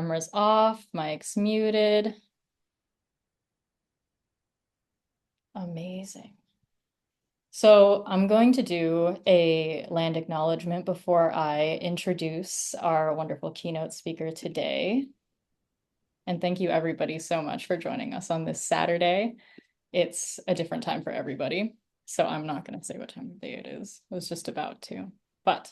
Camera's off, mic's muted. Amazing. So I'm going to do a land acknowledgement before I introduce our wonderful keynote speaker today. And thank you everybody so much for joining us on this Saturday. It's a different time for everybody, so I'm not going to say what time of day it is. I was just about to. But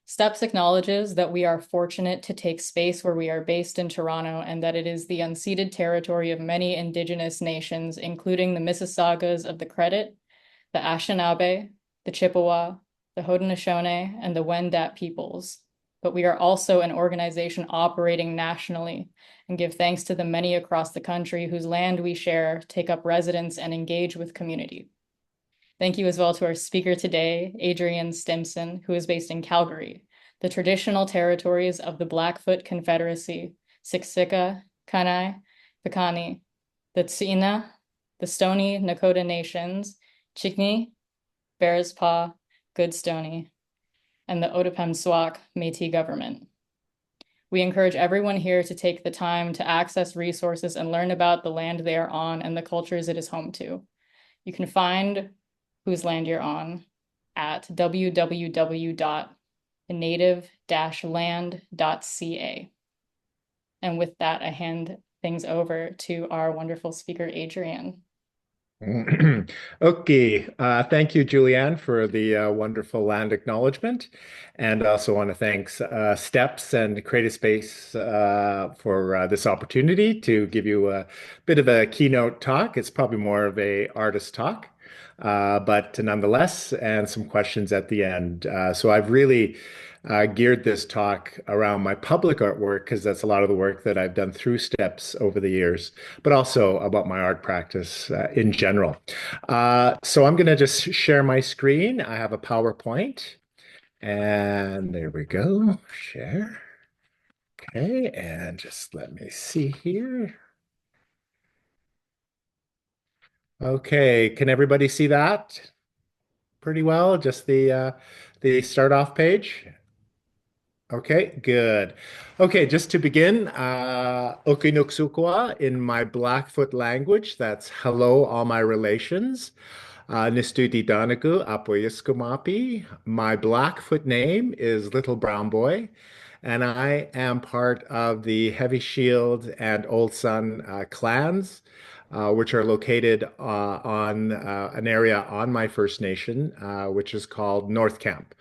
STEPS acknowledges that we are fortunate to take space where we are based in Toronto and that it is the unceded territory of many Indigenous nations, including the Mississaugas of the Credit, the Anishinaabe, the Chippewa, the Haudenosaunee, and the Wendat peoples. But we are also an organization operating nationally and give thanks to the many across the country whose land we share, take up residence, and engage with community. Thank you as well to our speaker today, Adrian Stimson, who is based in Calgary, the traditional territories of the Blackfoot Confederacy, Siksika, Kainai, Piikani, the Tsuut'ina, the Stoney Nakoda Nations, Chikni, Bearspaw, Goodstoney, and the Otipemisiwak Métis government. We encourage everyone here to take the time to access resources and learn about the land they are on and the cultures it is home to. You can find whose land you're on at www.native-land.ca. And with that, I hand things over to our wonderful speaker, Adrian. Okay, thank you, Julianne, for the wonderful land acknowledgement. And I also want to thank STEPS and CreateSpace for this opportunity to give you a bit of a keynote talk. It's probably more of a artist talk, but nonetheless, and some questions at the end. So I've really geared this talk around my public artwork because that's a lot of the work that I've done through STEPS over the years, but also about my art practice in general. So I'm going to just share my screen. I have a PowerPoint, and there we go. Share. Okay, and just let me see here. Okay, can everybody see that pretty well? Just the start off page. Okay, good. Okay, just to begin, Okinoksukwa in my Blackfoot language, that's hello, all my relations. Nistuti Danaku, Apoyiskumapi. My Blackfoot name is Little Brown Boy, and I am part of the Heavy Shield and Old Sun clans, which are located on an area on my First Nation, which is called North Camp.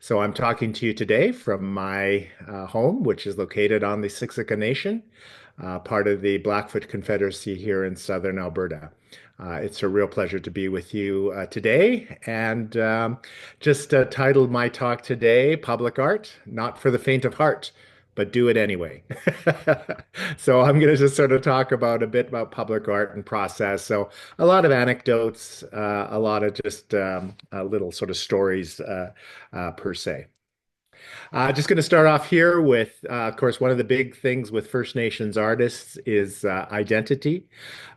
So I'm talking to you today from my home, which is located on the Siksika Nation, part of the Blackfoot Confederacy here in southern Alberta. It's a real pleasure to be with you today, and just titled my talk today, Public Art, Not for the Faint of Heart, but Do It Anyway. So I'm going to just sort of talk about a bit about public art and process. So a lot of anecdotes, a lot of just little sort of stories per se. Just going to start off here with, of course, one of the big things with First Nations artists is identity.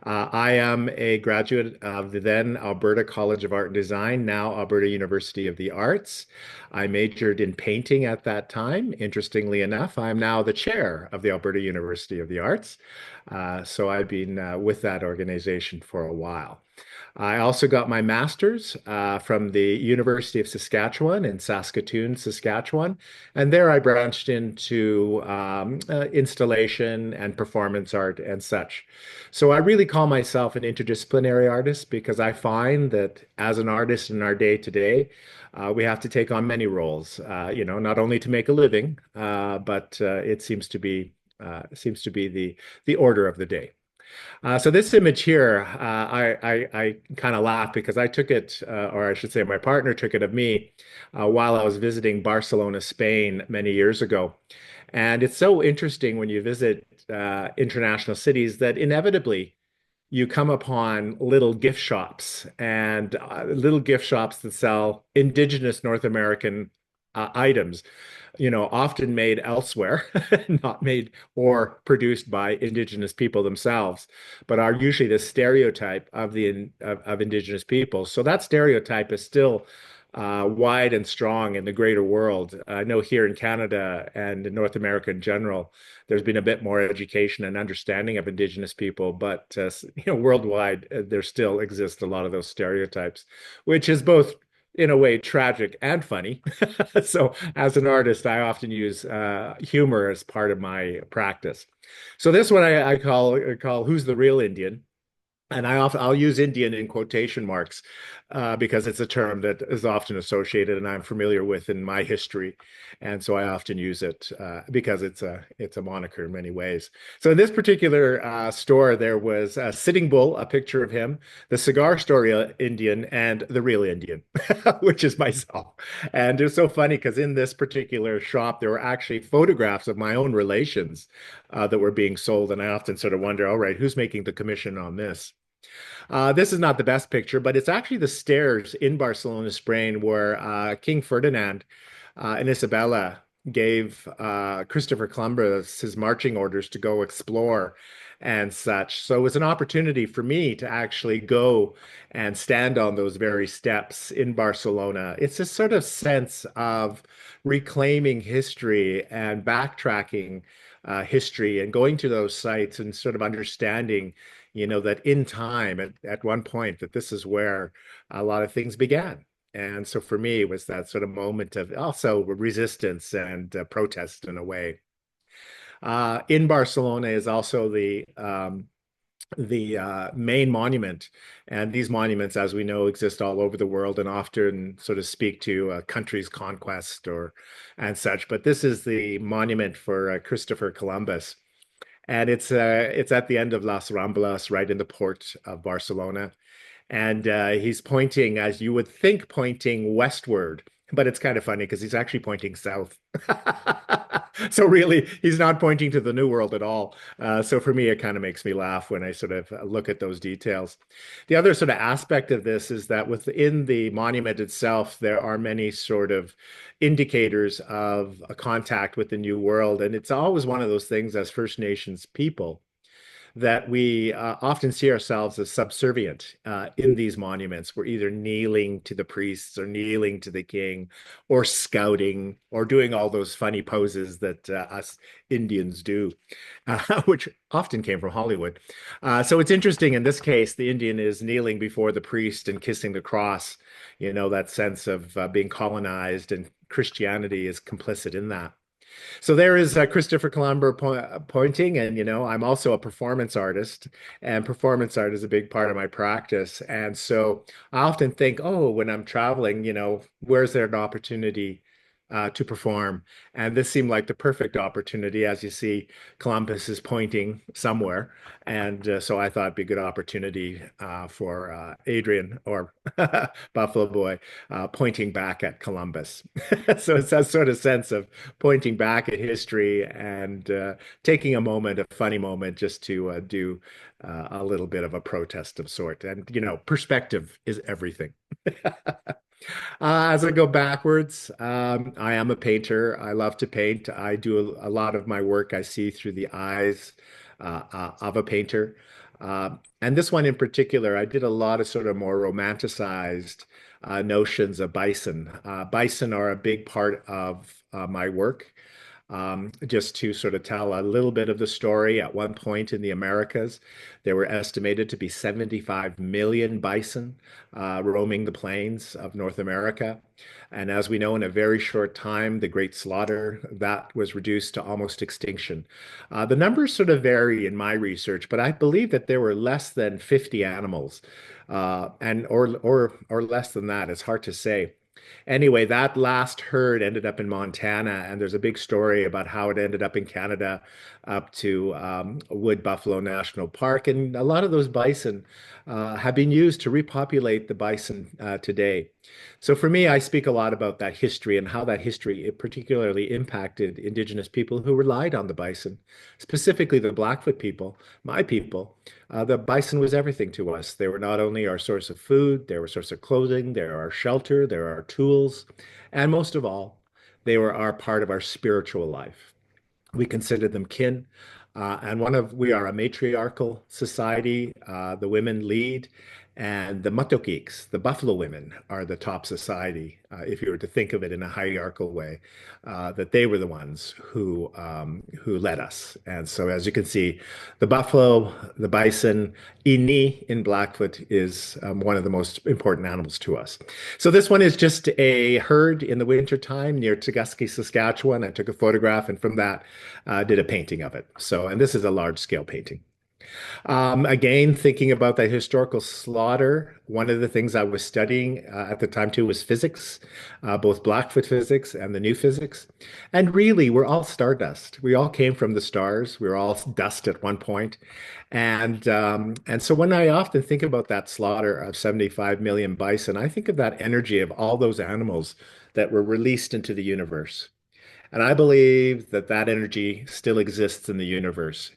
I am a graduate of the then Alberta College of Art and Design, now Alberta University of the Arts. I majored in painting at that time. Interestingly enough, I'm now the chair of the Alberta University of the Arts. So I've been with that organization for a while. I also got my master's from the University of Saskatchewan in Saskatoon, Saskatchewan. And there I branched into installation and performance art and such. So I really call myself an interdisciplinary artist because I find that as an artist in our day to day, we have to take on many roles, not only to make a living, but it seems to be the order of the day. So this image here, I kind of laugh because I took it, or I should say my partner took it of me while I was visiting Barcelona, Spain many years ago. And it's so interesting when you visit international cities that inevitably you come upon little gift shops and little gift shops that sell indigenous North American items, often made elsewhere, not made or produced by indigenous people themselves, but are usually the stereotype of of indigenous people. So that stereotype is still wide and strong in the greater world. I know here in Canada and in North America in general, there's been a bit more education and understanding of Indigenous people, but worldwide, there still exist a lot of those stereotypes, which is both in a way tragic and funny. So, as an artist, I often use humor as part of my practice. So this one I call "Who's the Real Indian?" And I'll use Indian in quotation marks because it's a term that is often associated and I'm familiar with in my history, and so I often use it because it's a moniker in many ways. So in this particular store, there was a Sitting Bull, a picture of him, the cigar store Indian, and the real Indian, which is myself. And it was so funny because in this particular shop, there were actually photographs of my own relations that were being sold, and I often sort of wonder, all right, who's making the commission on this? This is not the best picture, but it's actually the stairs in Barcelona, Spain, where King Ferdinand and Isabella gave Christopher Columbus his marching orders to go explore and such. So it was an opportunity for me to actually go and stand on those very steps in Barcelona. It's a sort of sense of reclaiming history and backtracking history and going to those sites and sort of understanding that in time at one point that this is where a lot of things began. And so for me, it was that sort of moment of also resistance and protest in a way. In Barcelona is also the main monument, and these monuments, as we know, exist all over the world and often sort of speak to a country's conquest or and such. But this is the monument for Christopher Columbus, and it's at the end of Las Ramblas, right in the port of Barcelona. And he's pointing, as you would think, pointing westward, but it's kind of funny because he's actually pointing south. So really, he's not pointing to the New World at all. So for me, it kind of makes me laugh when I sort of look at those details. The other sort of aspect of this is that within the monument itself, there are many sort of indicators of a contact with the New World. And it's always one of those things as First Nations people that we often see ourselves as subservient in these monuments. We're either kneeling to the priests or kneeling to the king or scouting or doing all those funny poses that us Indians do, which often came from Hollywood. So it's interesting in this case, the Indian is kneeling before the priest and kissing the cross, that sense of being colonized, and Christianity is complicit in that. So there is Christopher Columbus pointing, and I'm also a performance artist, and performance art is a big part of my practice. And so I often think, oh, when I'm traveling, where's there an opportunity to perform? And this seemed like the perfect opportunity. As you see, Columbus is pointing somewhere, and so I thought it'd be a good opportunity for Adrian or Buffalo Boy pointing back at Columbus. So it's that sort of sense of pointing back at history and taking a moment, a funny moment, just to do a little bit of a protest of sort. And perspective is everything. As I go backwards, I am a painter. I love to paint. I do a lot of my work I see through the eyes of a painter. And this one in particular, I did a lot of sort of more romanticized notions of bison. Bison are a big part of my work. Just to sort of tell a little bit of the story, at one point in the Americas, there were estimated to be 75 million bison roaming the plains of North America. And as we know, in a very short time, the Great Slaughter, that was reduced to almost extinction. The numbers sort of vary in my research, but I believe that there were less than 50 animals, and or less than that. It's hard to say. Anyway, that last herd ended up in Montana, and there's a big story about how it ended up in Canada, up to Wood Buffalo National Park. And a lot of those bison have been used to repopulate the bison today. So for me, I speak a lot about that history and how that history it particularly impacted Indigenous people who relied on the bison, specifically the Blackfoot people, my people. The bison was everything to us. They were not only our source of food, they were a source of clothing, they were our shelter, they were our tools, and most of all, they were our part of our spiritual life. We consider them kin. And we are a matriarchal society. The women lead, And the Matokiks, the Buffalo women, are the top society, if you were to think of it in a hierarchical way, that they were the ones who led us. And so, as you can see, the buffalo, the bison, Ini in Blackfoot is one of the most important animals to us. So this one is just a herd in the wintertime near Siksika, Saskatchewan. I took a photograph and from that did a painting of it. So, and this is a large scale painting. Again, thinking about that historical slaughter, one of the things I was studying at the time too was physics, both Blackfoot physics and the new physics. And really, we're all stardust. We all came from the stars. We were all dust at one point. And so when I often think about that slaughter of 75 million bison, I think of that energy of all those animals that were released into the universe. And I believe that that energy still exists in the universe.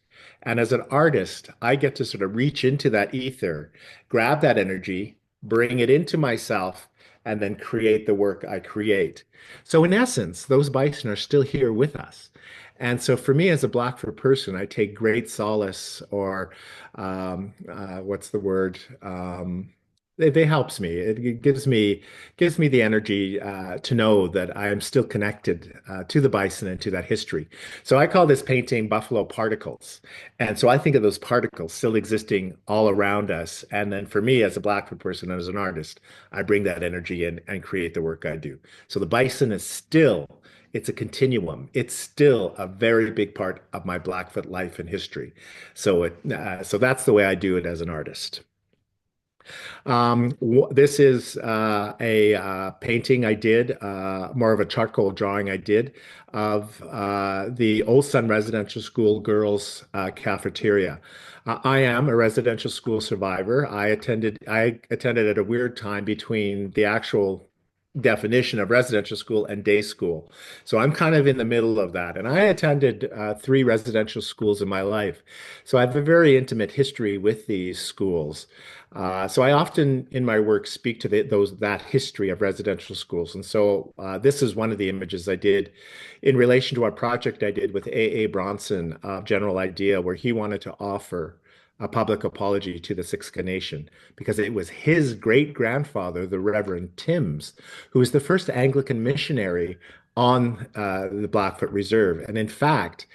And as an artist, I get to sort of reach into that ether, grab that energy, bring it into myself, and then create the work I create. So, in essence, those bison are still here with us. And so, for me as a Blackfoot person, I take great solace, or what's the word? They helps me. It gives me the energy to know that I am still connected to the bison and to that history. So I call this painting Buffalo Particles. And so I think of those particles still existing all around us. And then for me as a Blackfoot person and as an artist, I bring that energy in and create the work I do. So the bison is still, it's a continuum. It's still a very big part of my Blackfoot life and history. So that's the way I do it as an artist. This is a painting I did, more of a charcoal drawing I did of the Old Sun Residential School girls cafeteria. I am a residential school survivor. I attended at a weird time between the actual definition of residential school and day school. So I'm kind of in the middle of that. And I attended three residential schools in my life. So I have a very intimate history with these schools. So I often in my work speak to that history of residential schools. And so this is one of the images I did in relation to our project I did with A.A. Bronson of General Idea, where he wanted to offer a public apology to the Siksika Nation because it was his great grandfather, the Reverend Timms, who was the first Anglican missionary on the Blackfoot Reserve. And in fact,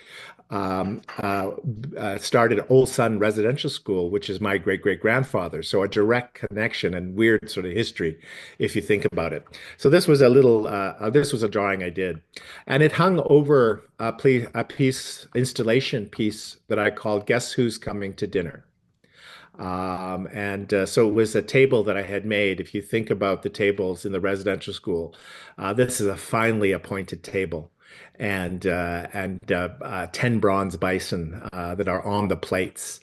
started Old Sun Residential School, which is my great great grandfather. So a direct connection and weird sort of history, if you think about it. So this was a drawing I did, and it hung over a piece installation piece that I called "Guess Who's Coming to Dinner." And so it was a table that I had made. If you think about the tables in the residential school, this is a finely appointed table. And 10 bronze bison that are on the plates,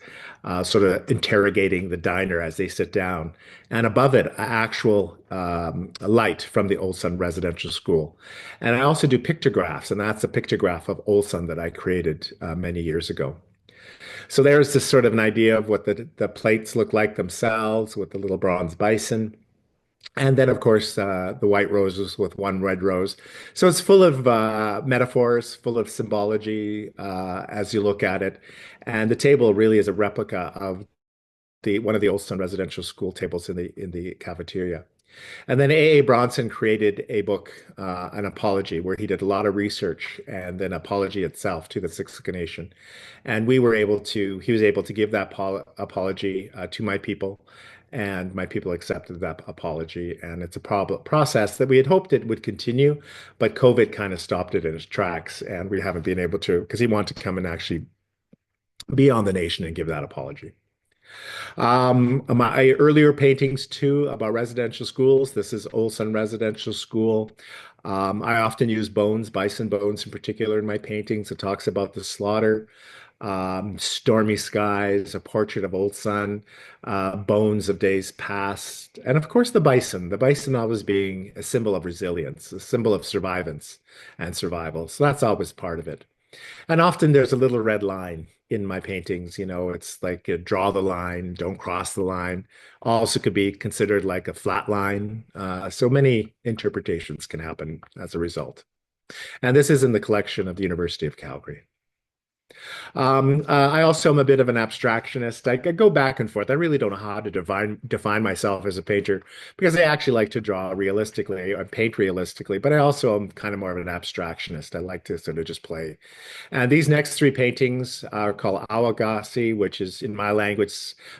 sort of interrogating the diner as they sit down. And above it, actual light from the Old Sun Residential School. And I also do pictographs, and that's a pictograph of Old Sun that I created many years ago. So there's this sort of an idea of what the plates look like themselves with the little bronze bison. And then, of course, the white roses with one red rose. So it's full of metaphors, full of symbology as you look at it. And the table really is a replica of the one of the Old Sun residential school tables in the cafeteria. And then A.A. Bronson created a book, an apology, where he did a lot of research and then apology itself to the Siksika Nation. And he was able to give that apology to my people, and my people accepted that apology. And it's a process that we had hoped it would continue, but COVID kind of stopped it in its tracks, and we haven't been able to, because he wanted to come and actually be on the nation and give that apology. My earlier paintings too about residential schools. This is Olson Residential School. I often use bones, bison bones in particular in my paintings. It talks about the slaughter, stormy skies, a portrait of Old Sun, bones of days past, and of course the bison always being a symbol of resilience, a symbol of survivance and survival. So that's always part of it. And often there's a little red line in my paintings. You know, it's like draw the line, don't cross the line. Also could be considered like a flat line. So many interpretations can happen as a result. And this is in the collection of the University of Calgary. I also am a bit of an abstractionist. I go back and forth. I really don't know how to define myself as a painter because I actually like to draw realistically and paint realistically, but I also am kind of more of an abstractionist. I like to sort of just play. And these next three paintings are called Awagasi, which is in my language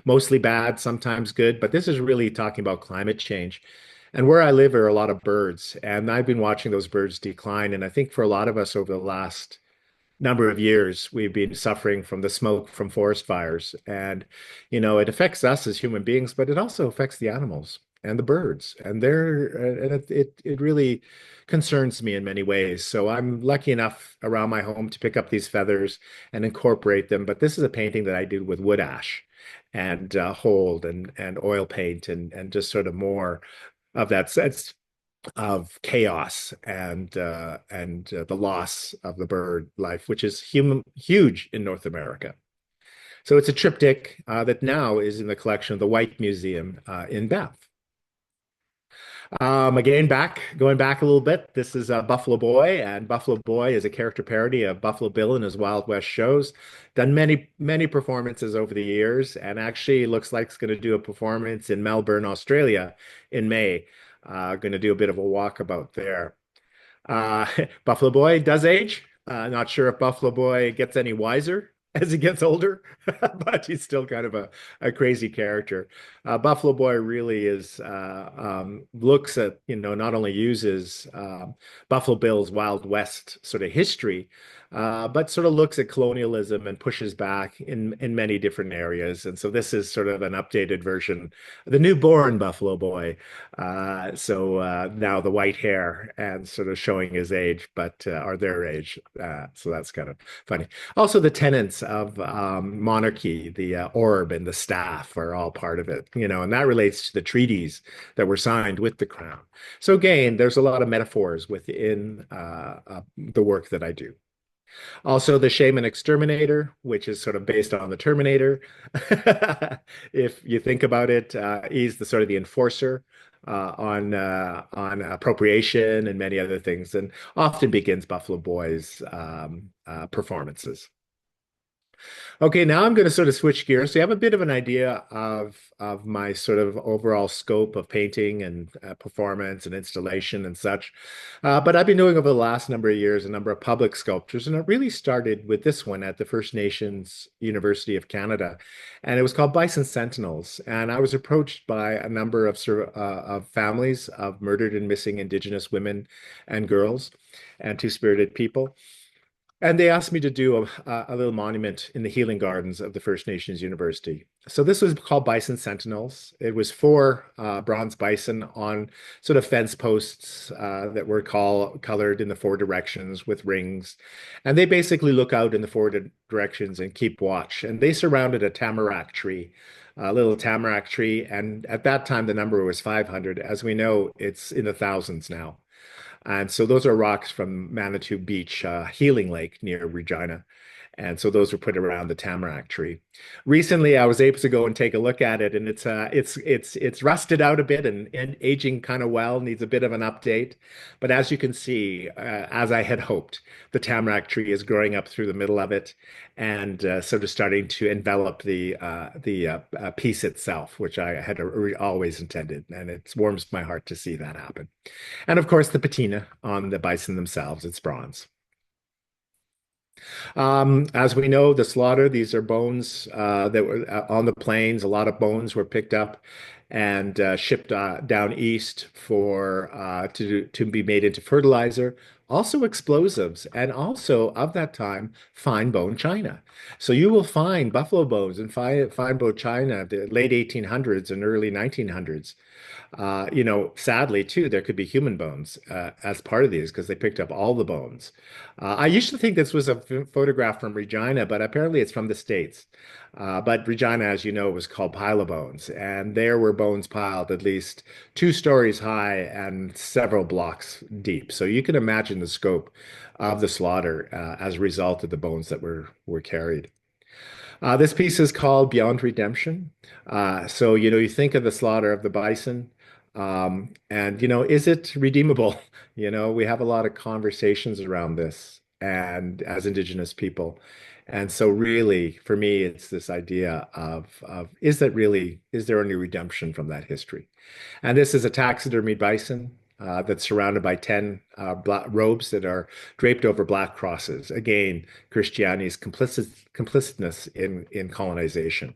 mostly bad, sometimes good, but this is really talking about climate change. And where I live are a lot of birds, and I've been watching those birds decline. And I think for a lot of us over the last number of years, we've been suffering from the smoke from forest fires. And, it affects us as human beings, but it also affects the animals and the birds. And it really concerns me in many ways. So I'm lucky enough around my home to pick up these feathers and incorporate them. But this is a painting that I did with wood ash and hold and oil paint and just sort of more of that sense of chaos and the loss of the bird life, which is huge in North America. So it's a triptych that now is in the collection of the White Museum in Banff. Again, going back a little bit, this is Buffalo Boy, and Buffalo Boy is a character parody of Buffalo Bill in his Wild West shows. Done many performances over the years, and actually looks like it's going to do a performance in Melbourne, Australia in May. Going to do a bit of a walkabout there. Uh, Buffalo Boy does age. Not sure if Buffalo Boy gets any wiser as he gets older, but he's still kind of a crazy character. Buffalo Boy really is looks at, not only uses Buffalo Bill's Wild West sort of history, but sort of looks at colonialism and pushes back in many different areas. And so this is sort of an updated version, the newborn Buffalo Boy. So now the white hair and sort of showing his age, but or their age. So that's kind of funny. Also, the tenets of monarchy, the orb and the staff are all part of it, and that relates to the treaties that were signed with the crown. So again, there's a lot of metaphors within the work that I do. Also, the Shaman Exterminator, which is sort of based on the Terminator. If you think about it, he's the sort of the enforcer on appropriation and many other things, and often begins Buffalo Boy's performances. Okay, now I'm going to sort of switch gears. So you have a bit of an idea of my sort of overall scope of painting and performance and installation and such. But I've been doing over the last number of years a number of public sculptures, and it really started with this one at the First Nations University of Canada, and it was called Bison Sentinels. And I was approached by a number of families of murdered and missing Indigenous women and girls and two-spirited people. And they asked me to do a little monument in the healing gardens of the First Nations University. So this was called Bison Sentinels. It was four bronze bison on sort of fence posts that were colored in the four directions with rings. And they basically look out in the four directions and keep watch. And they surrounded a tamarack tree, a little tamarack tree. And at that time, the number was 500. As we know, it's in the thousands now. And so those are rocks from Manitou Beach, Healing Lake near Regina. And so those were put around the tamarack tree. Recently, I was able to go and take a look at it, and it's rusted out a bit and aging kind of well, needs a bit of an update. But as you can see, as I had hoped, the tamarack tree is growing up through the middle of it, and sort of starting to envelop the piece itself, which I had always intended, and it warms my heart to see that happen. And of course, the patina on the bison themselves, it's bronze. As we know, the slaughter, these are bones that were on the plains. A lot of bones were picked up and shipped down east for to be made into fertilizer. Also explosives, and also of that time, fine bone china. So you will find buffalo bones and fine bone china, the late 1800s and early 1900s. Sadly too, there could be human bones as part of these because they picked up all the bones. I used to think this was a photograph from Regina, but apparently it's from the States. But Regina, as you know, was called Pile of Bones, and there were bones piled at least 2 stories high and several blocks deep. So you can imagine the scope of the slaughter as a result of the bones that were carried. This piece is called Beyond Redemption. So, you think of the slaughter of the bison, and, is it redeemable? We have a lot of conversations around this and as Indigenous people. And so really, for me, it's this idea of is there any redemption from that history? And this is a taxidermied bison that's surrounded by 10 black robes that are draped over black crosses. Again, Christianity's complicitness in colonization.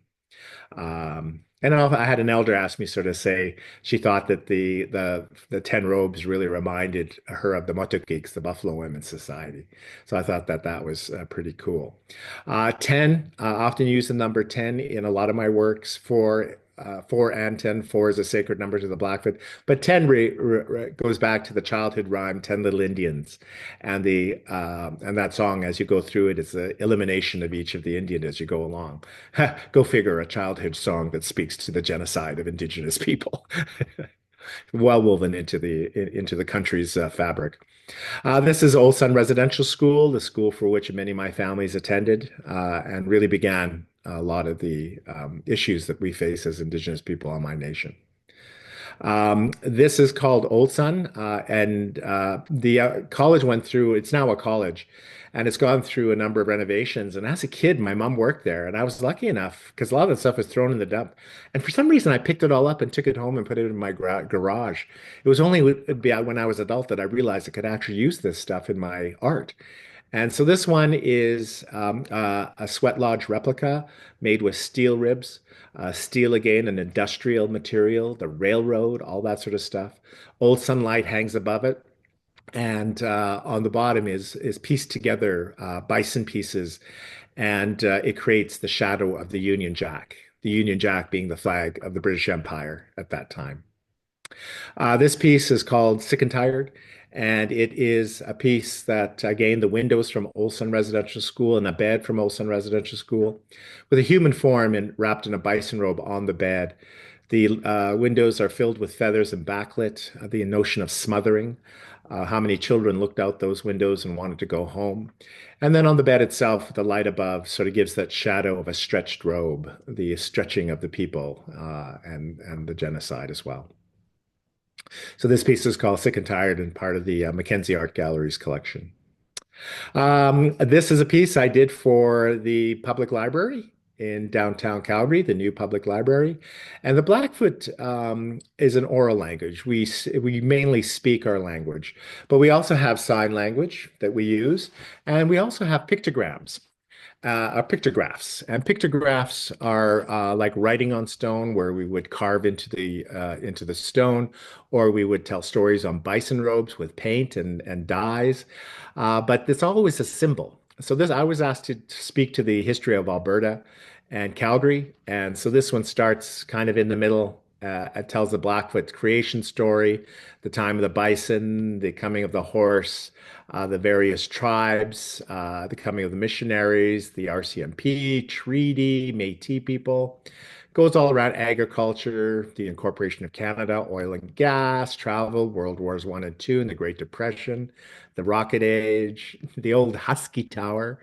And I had an elder ask me, sort of say she thought that the 10 robes really reminded her of the Motokiks, the Buffalo Women's Society. So I thought that that was pretty cool. 10, often use the number 10 in a lot of my works for 4 and 10. 4 is a sacred number to the Blackfoot, but 10 goes back to the childhood rhyme 10 Little Indians, and that song as you go through it is the elimination of each of the Indian as you go along. Go figure, a childhood song that speaks to the genocide of Indigenous people, well woven into the country's fabric. This is Old Sun Residential School, the school for which many of my families attended, and really began a lot of the issues that we face as Indigenous people on my nation. This is called Old Sun, and the college went through, it's now a college, and it's gone through a number of renovations. And as a kid, my mom worked there, and I was lucky enough because a lot of the stuff was thrown in the dump. And for some reason, I picked it all up and took it home and put it in my garage. It was only when I was adult that I realized I could actually use this stuff in my art. And so this one is a sweat lodge replica made with steel ribs. Steel again, an industrial material, the railroad, all that sort of stuff. Old sunlight hangs above it. And on the bottom is pieced together bison pieces, and it creates the shadow of the Union Jack. The Union Jack being the flag of the British Empire at that time. This piece is called Sick and Tired, and it is a piece that, again, the windows from Olson Residential School and a bed from Olson Residential School, with a human form wrapped in a bison robe on the bed. The windows are filled with feathers and backlit, the notion of smothering, how many children looked out those windows and wanted to go home. And then on the bed itself, the light above sort of gives that shadow of a stretched robe, the stretching of the people and the genocide as well. So this piece is called Sick and Tired and part of the Mackenzie Art Gallery's collection. This is a piece I did for the public library in downtown Calgary, the new public library. And the Blackfoot is an oral language. We mainly speak our language, but we also have sign language that we use, and we also have pictograms. Are pictographs, and pictographs are like writing on stone, where we would carve into the stone, or we would tell stories on bison robes with paint and dyes. But it's always a symbol. So this, I was asked to speak to the history of Alberta and Calgary, and so this one starts kind of in the middle. It tells the Blackfoot creation story, the time of the bison, the coming of the horse, the various tribes, the coming of the missionaries, the RCMP, treaty, Métis people. Goes all around agriculture, the incorporation of Canada, oil and gas, travel, World Wars One and Two, and the Great Depression, the Rocket Age, the old Husky Tower,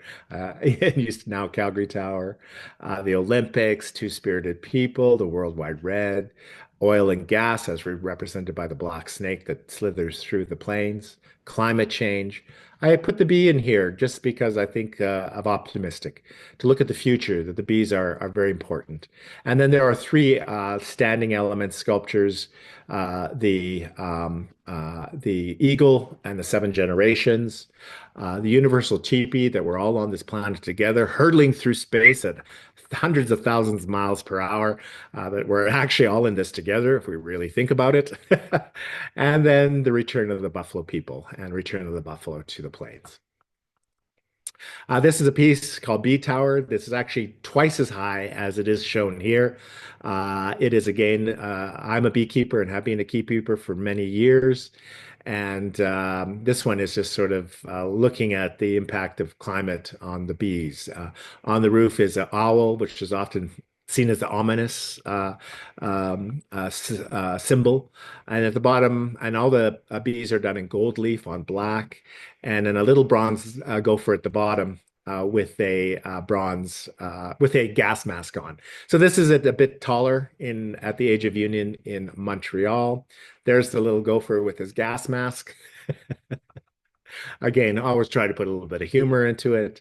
used now Calgary Tower, the Olympics, Two-Spirited People, the World Wide Red, oil and gas as represented by the black snake that slithers through the plains, climate change. I put the bee in here just because I think of optimistic, to look at the future, that the bees are very important. And then there are three standing element sculptures, the eagle and the seven generations, the universal teepee, that we're all on this planet together, hurtling through space at hundreds of thousands of miles per hour, that we're actually all in this together if we really think about it. And then the return of the buffalo people and return of the buffalo to the plains. This is a piece called Bee Tower. This is actually twice as high as it is shown here. It is again, I'm a beekeeper and have been a keeper for many years. And this one is just sort of looking at the impact of climate on the bees. On the roof is an owl, which is often seen as the ominous symbol. And at the bottom, and all the bees are done in gold leaf on black, and then a little bronze gopher at the bottom with a gas mask on. So this is a bit taller at the Age of Union in Montreal. There's the little gopher with his gas mask. Again, I always try to put a little bit of humor into it.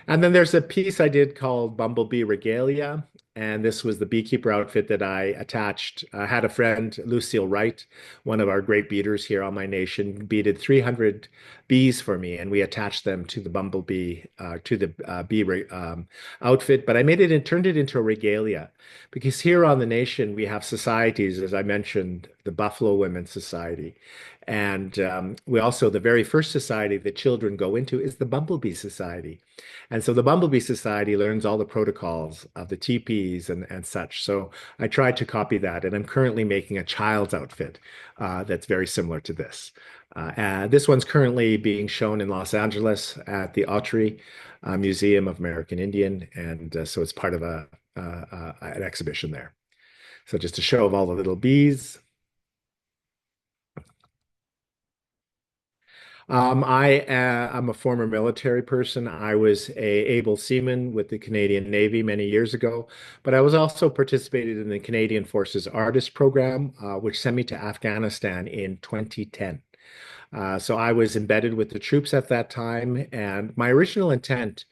And then there's a piece I did called Bumblebee Regalia. And this was the beekeeper outfit that I attached. I had a friend, Lucille Wright, one of our great beaters here on my nation, beaded 300 bees for me, and we attached them to the bumblebee, to the outfit. But I made it and turned it into a regalia because here on the nation we have societies, as I mentioned, the Buffalo Women's Society. And we also, the very first society that children go into is the Bumblebee Society. And so the Bumblebee Society learns all the protocols of the teepees and such. So I tried to copy that, and I'm currently making a child's outfit that's very similar to this. And this one's currently being shown in Los Angeles at the Autry Museum of American Indian, and so it's part of an exhibition there. So just a show of all the little bees. I'm a former military person. I was a able seaman with the Canadian Navy many years ago, but I was also participated in the Canadian Forces Artist Program, which sent me to Afghanistan in 2010. So I was embedded with the troops at that time, and my original intent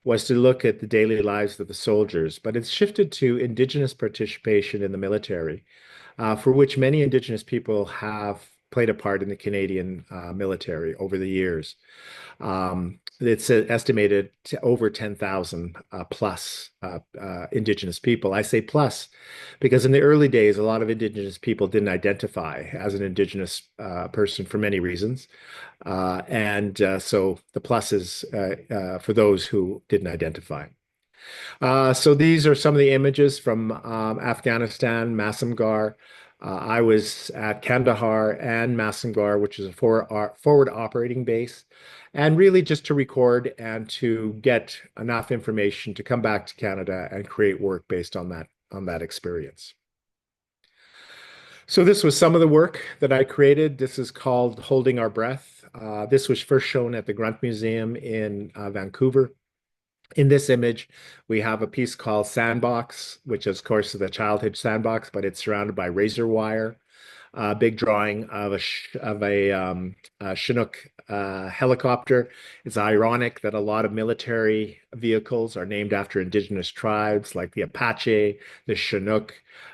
was to look at the daily lives of the soldiers, but it's shifted to Indigenous participation in the military, for which many Indigenous people have played a part in the Canadian military over the years. It's estimated to over 10,000 plus Indigenous people. I say plus because in the early days, a lot of Indigenous people didn't identify as an Indigenous person for many reasons. And so the plus is for those who didn't identify. So these are some of the images from Afghanistan, Masamgar. I was at Kandahar and Masamgar, which is a forward operating base, and really just to record and to get enough information to come back to Canada and create work based on that experience. So this was some of the work that I created. This is called Holding Our Breath. This was first shown at the Grunt Museum in Vancouver. In this image, we have a piece called Sandbox, which is, of course, the childhood sandbox, but it's surrounded by razor wire. A big drawing of a Chinook helicopter. It's ironic that a lot of military vehicles are named after indigenous tribes like the Apache, the Chinook,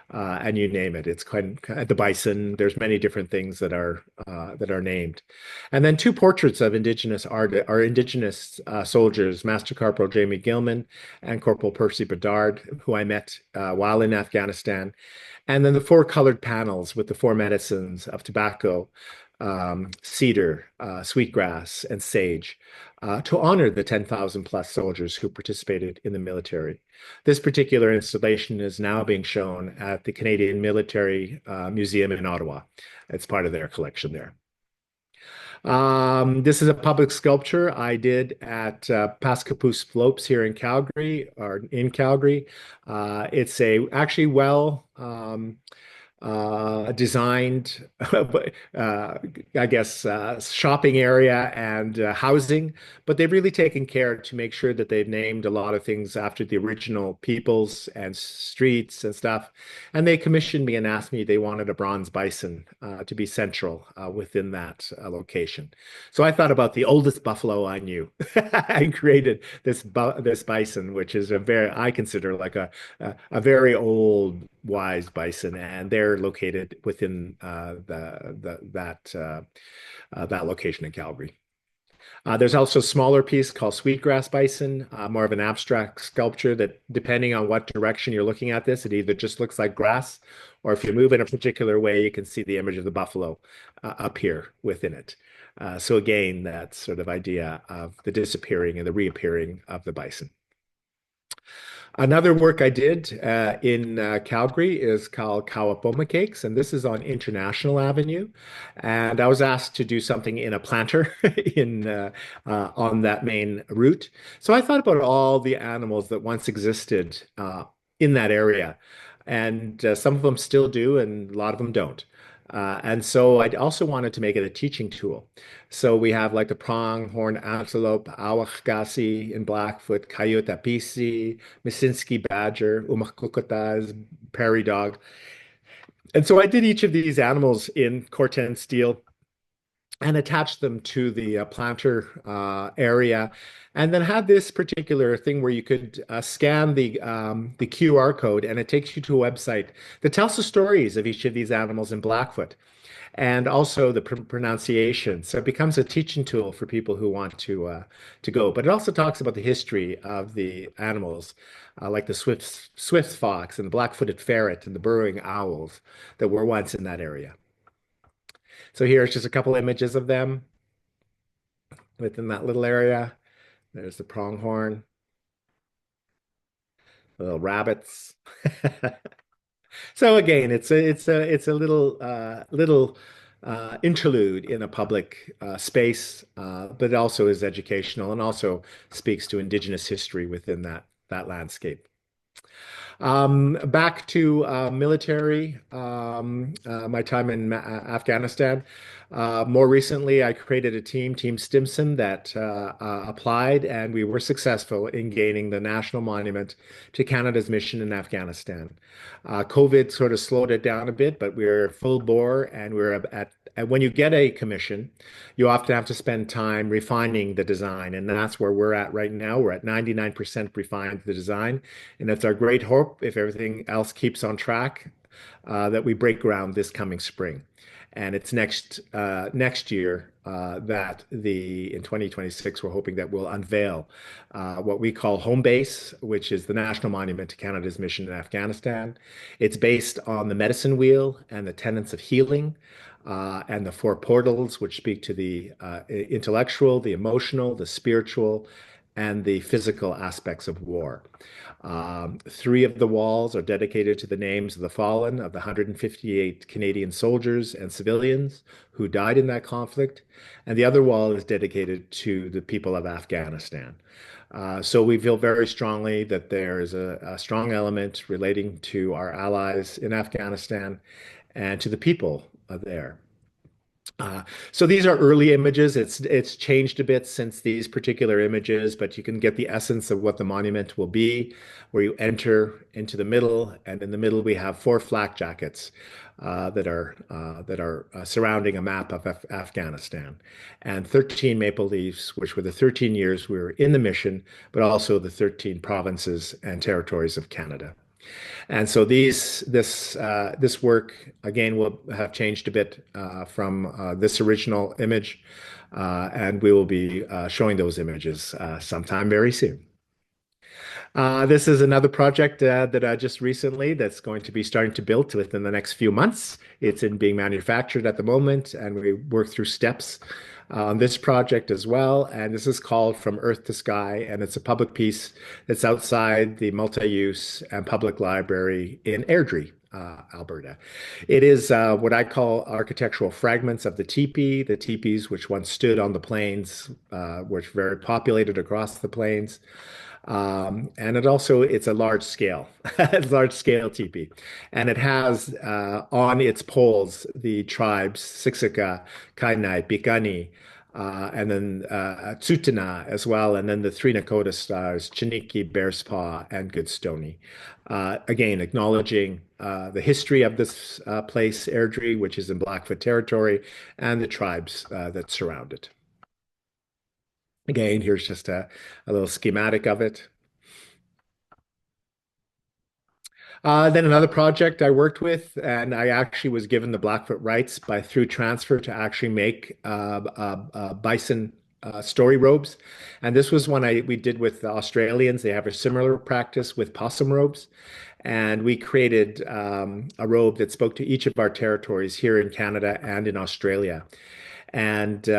and you name it. It's quite the bison. There's many different things that are named. And then two portraits of indigenous art are indigenous soldiers, Master Corporal Jamie Gilman and Corporal Percy Bedard, who I met while in Afghanistan. And then the four colored panels with the four medicines of tobacco, cedar, sweetgrass, and sage to honor the 10,000 plus soldiers who participated in the military. This particular installation is now being shown at the Canadian Military Museum in Ottawa. It's part of their collection there. This is a public sculpture I did at Pascapoo Slopes here in Calgary, or in Calgary. It's a actually well designed, I guess, shopping area and housing, but they've really taken care to make sure that they've named a lot of things after the original peoples and streets and stuff. And they commissioned me and asked me they wanted a bronze bison to be central within that location. So I thought about the oldest buffalo I knew and created this bison, which is I consider like a very old wise bison, and they're located within that location in Calgary. There's also a smaller piece called Sweetgrass Bison, more of an abstract sculpture that, depending on what direction you're looking at this, it either just looks like grass, or if you move in a particular way, you can see the image of the buffalo up here within it. So again, that sort of idea of the disappearing and the reappearing of the bison. Another work I did in Calgary is called Kawapoma Cakes, and this is on International Avenue. And I was asked to do something in a planter on that main route. So I thought about all the animals that once existed in that area, and some of them still do, and a lot of them don't. And so I also wanted to make it a teaching tool. So we have like the pronghorn antelope, awakgasi in Blackfoot, coyote apisi, Misinski badger, umakukotas, prairie dog. And so I did each of these animals in corten steel and attach them to the planter area, and then had this particular thing where you could scan the QR code, and it takes you to a website that tells the stories of each of these animals in Blackfoot and also the pronunciation. So it becomes a teaching tool for people who want to go. But it also talks about the history of the animals, like the swift fox and the black-footed ferret and the burrowing owls that were once in that area. So here's just a couple images of them within that little area. There's the pronghorn, the little rabbits. So again, it's a little interlude in a public space, but it also is educational and also speaks to Indigenous history within that landscape. Back to military, my time in Afghanistan. More recently, I created a team, Team Stimson, that applied, and we were successful in gaining the national monument to Canada's mission in Afghanistan. COVID sort of slowed it down a bit, but we're full bore, and we're at and when you get a commission, you often have to spend time refining the design, and that's where we're at right now. We're at 99% refined the design. And it's our great hope, if everything else keeps on track, that we break ground this coming spring. And it's next year that in 2026, we're hoping that we'll unveil what we call Home Base, which is the national monument to Canada's mission in Afghanistan. It's based on the medicine wheel and the tenets of healing, and the four portals, which speak to the intellectual, the emotional, the spiritual, and the physical aspects of war. Three of the walls are dedicated to the names of the fallen, of the 158 Canadian soldiers and civilians who died in that conflict, and the other wall is dedicated to the people of Afghanistan. So we feel very strongly that there is a strong element relating to our allies in Afghanistan and to the people there. Uh, so these are early images. It's changed a bit since these particular images, but you can get the essence of what the monument will be, where you enter into the middle, and in the middle we have four flak jackets that are surrounding a map of Afghanistan, and 13 maple leaves, which were the 13 years we were in the mission, but also the 13 provinces and territories of Canada. And so this work again will have changed a bit from this original image, and we will be showing those images sometime very soon. This is another project that I just recently that's going to be starting to build within the next few months. It's in being manufactured at the moment, and we work through steps on this project as well. And this is called From Earth to Sky, and it's a public piece that's outside the multi-use and public library in Airdrie, Alberta. It is what I call architectural fragments of the teepees which once stood on the plains, which were very populated across the plains. And it's a large scale, large scale teepee. And it has on its poles the tribes Siksika, Kainai, Piikani, and then Tsuut'ina as well, and then the three Nakota stars, Chiniki, Bear's Paw, and Goodstoney. Again, acknowledging the history of this place, Airdrie, which is in Blackfoot territory, and the tribes that surround it. Again, here's just a little schematic of it. Then another project I worked with, and I actually was given the Blackfoot rights through transfer to actually make bison story robes. And this was one we did with the Australians. They have a similar practice with possum robes. And we created a robe that spoke to each of our territories here in Canada and in Australia. And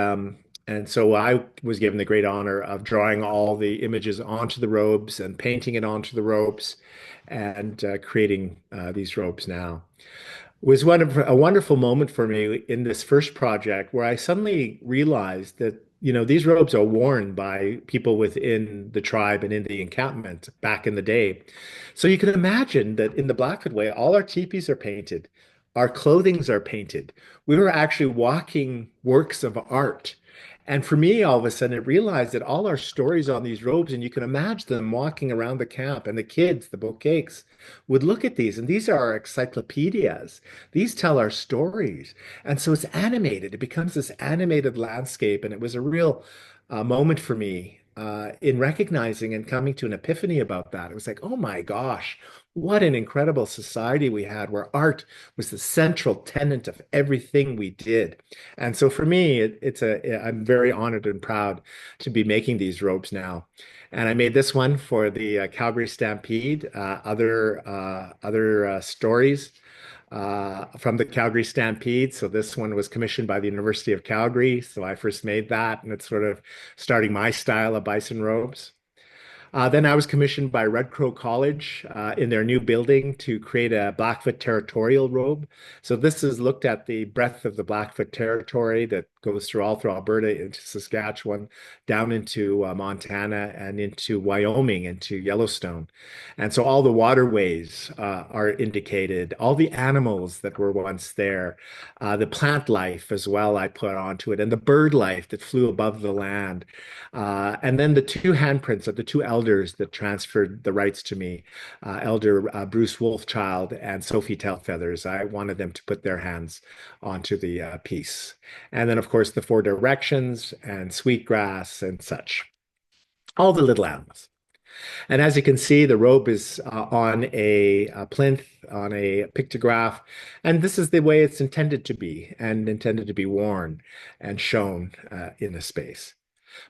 so I was given the great honor of drawing all the images onto the robes and painting it onto the robes and creating these robes now. It was a wonderful moment for me in this first project where I suddenly realized that, these robes are worn by people within the tribe and in the encampment back in the day. So you can imagine that in the Blackfoot way, all our teepees are painted, our clothings are painted. We were actually walking works of art. And for me, all of a sudden, it realized that all our stories on these robes, and you can imagine them walking around the camp, and the kids, the bouquets, would look at these, and these are our encyclopedias. These tell our stories. And so it's animated. It becomes this animated landscape. And it was a real moment for me in recognizing and coming to an epiphany about that. It was like, oh my gosh, what an incredible society we had where art was the central tenet of everything we did. And so for me, I'm very honored and proud to be making these robes now. And I made this one for the Calgary Stampede, other stories from the Calgary Stampede. So this one was commissioned by the University of Calgary. So I first made that, and it's sort of starting my style of bison robes. Then I was commissioned by Red Crow College in their new building to create a Blackfoot territorial robe. So this is looked at the breadth of the Blackfoot territory that goes all through Alberta into Saskatchewan, down into Montana and into Wyoming, into Yellowstone. And so all the waterways are indicated, all the animals that were once there, the plant life as well, I put onto it, and the bird life that flew above the land. And then the two handprints of the two elders that transferred the rights to me, Elder Bruce Wolfchild and Sophie Tailfeathers. I wanted them to put their hands onto the piece. And then, of course, the four directions and sweetgrass and such. All the little animals. And as you can see, the robe is on a plinth, on a pictograph. And this is the way it's intended to be and intended to be worn and shown in a space.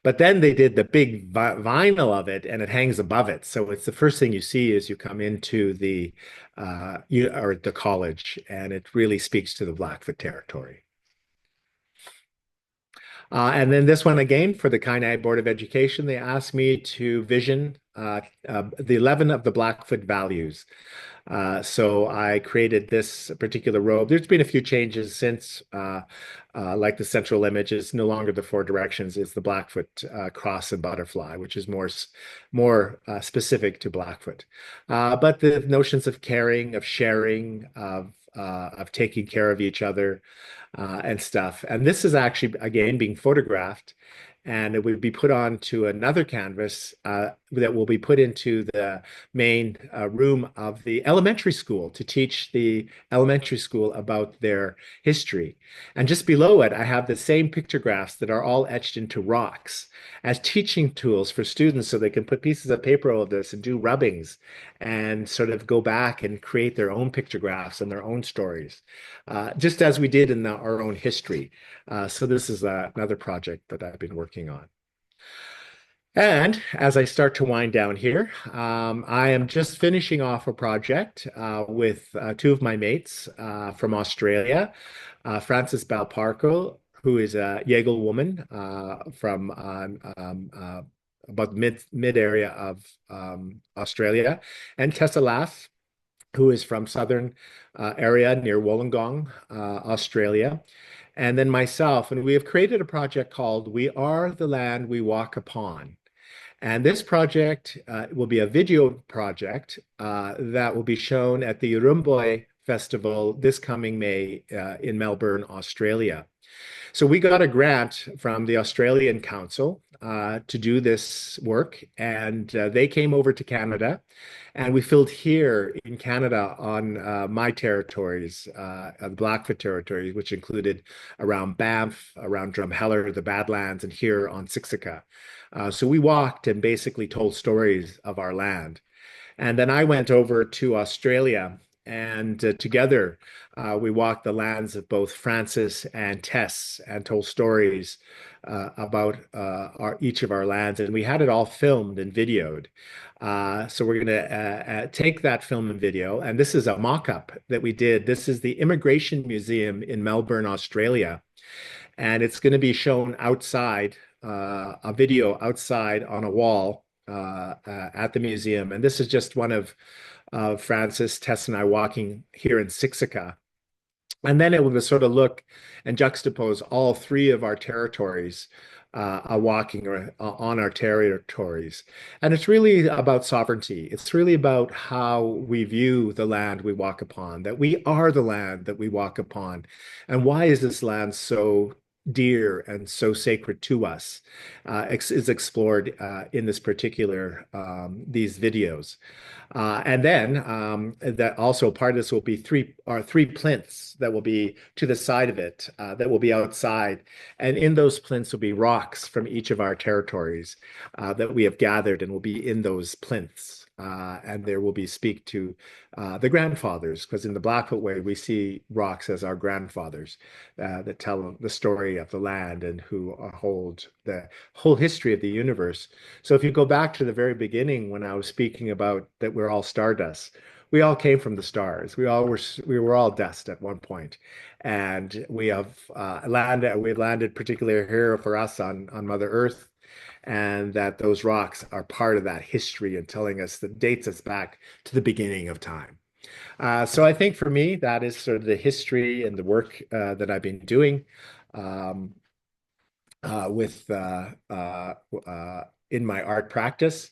But then they did the big vinyl of it, and it hangs above it. So it's the first thing you see as you come into or the college, and it really speaks to the Blackfoot territory. And then this one again for the Kainai Board of Education, they asked me to vision the 11 of the Blackfoot values. So I created this particular robe. There's been a few changes since, like the central image is no longer the four directions, it's the Blackfoot cross and butterfly, which is more specific to Blackfoot. But the notions of caring, of sharing, of taking care of each other and stuff. And this is actually, again, being photographed, and it would be put onto another canvas that will be put into the main room of the elementary school to teach the elementary school about their history. And just below it, I have the same pictographs that are all etched into rocks as teaching tools for students so they can put pieces of paper over this and do rubbings and sort of go back and create their own pictographs and their own stories, just as we did in our own history. So this is another project that I've been working on. And as I start to wind down here, I am just finishing off a project with two of my mates from Australia, Frances Balparco, who is a Yeagle woman from about mid area of Australia, and Tessa Lass, who is from southern area near Wollongong, Australia. And then myself, and we have created a project called We Are the Land We Walk Upon. And this project will be a video project that will be shown at the Urumboy Festival this coming May in Melbourne, Australia. So we got a grant from the Australian Council to do this work, and they came over to Canada, and we filmed here in Canada on my territories, the Blackfoot territory, which included around Banff, around Drumheller, the Badlands, and here on Siksika. So we walked and basically told stories of our land. And then I went over to Australia, and together we walked the lands of both Frances and Tess and told stories about each of our lands. And we had it all filmed and videoed. So we're going to take that film and video. And this is a mock-up that we did. This is the Immigration Museum in Melbourne, Australia. And it's going to be shown outside, a video outside on a wall at the museum. And this is just one of Frances, Tess, and I walking here in Siksika. And then it will sort of look and juxtapose all three of our territories walking on our territories. And it's really about sovereignty. It's really about how we view the land we walk upon, that we are the land that we walk upon. And why is this land so dear and so sacred to us is explored in this particular these videos. And then that also part of this will be three plinths that will be to the side of it that will be outside. And in those plinths will be rocks from each of our territories that we have gathered and will be in those plinths. And there will be speak to the grandfathers, because in the Blackfoot way, we see rocks as our grandfathers that tell the story of the land and who hold the whole history of the universe. So if you go back to the very beginning when I was speaking about that we're all stardust, we all came from the stars. We were all dust at one point, and we landed particularly here for us on Mother Earth, and that those rocks are part of that history and telling us that dates us back to the beginning of time. So I think for me, that is sort of the history and the work that I've been doing. Um, with in my art practice.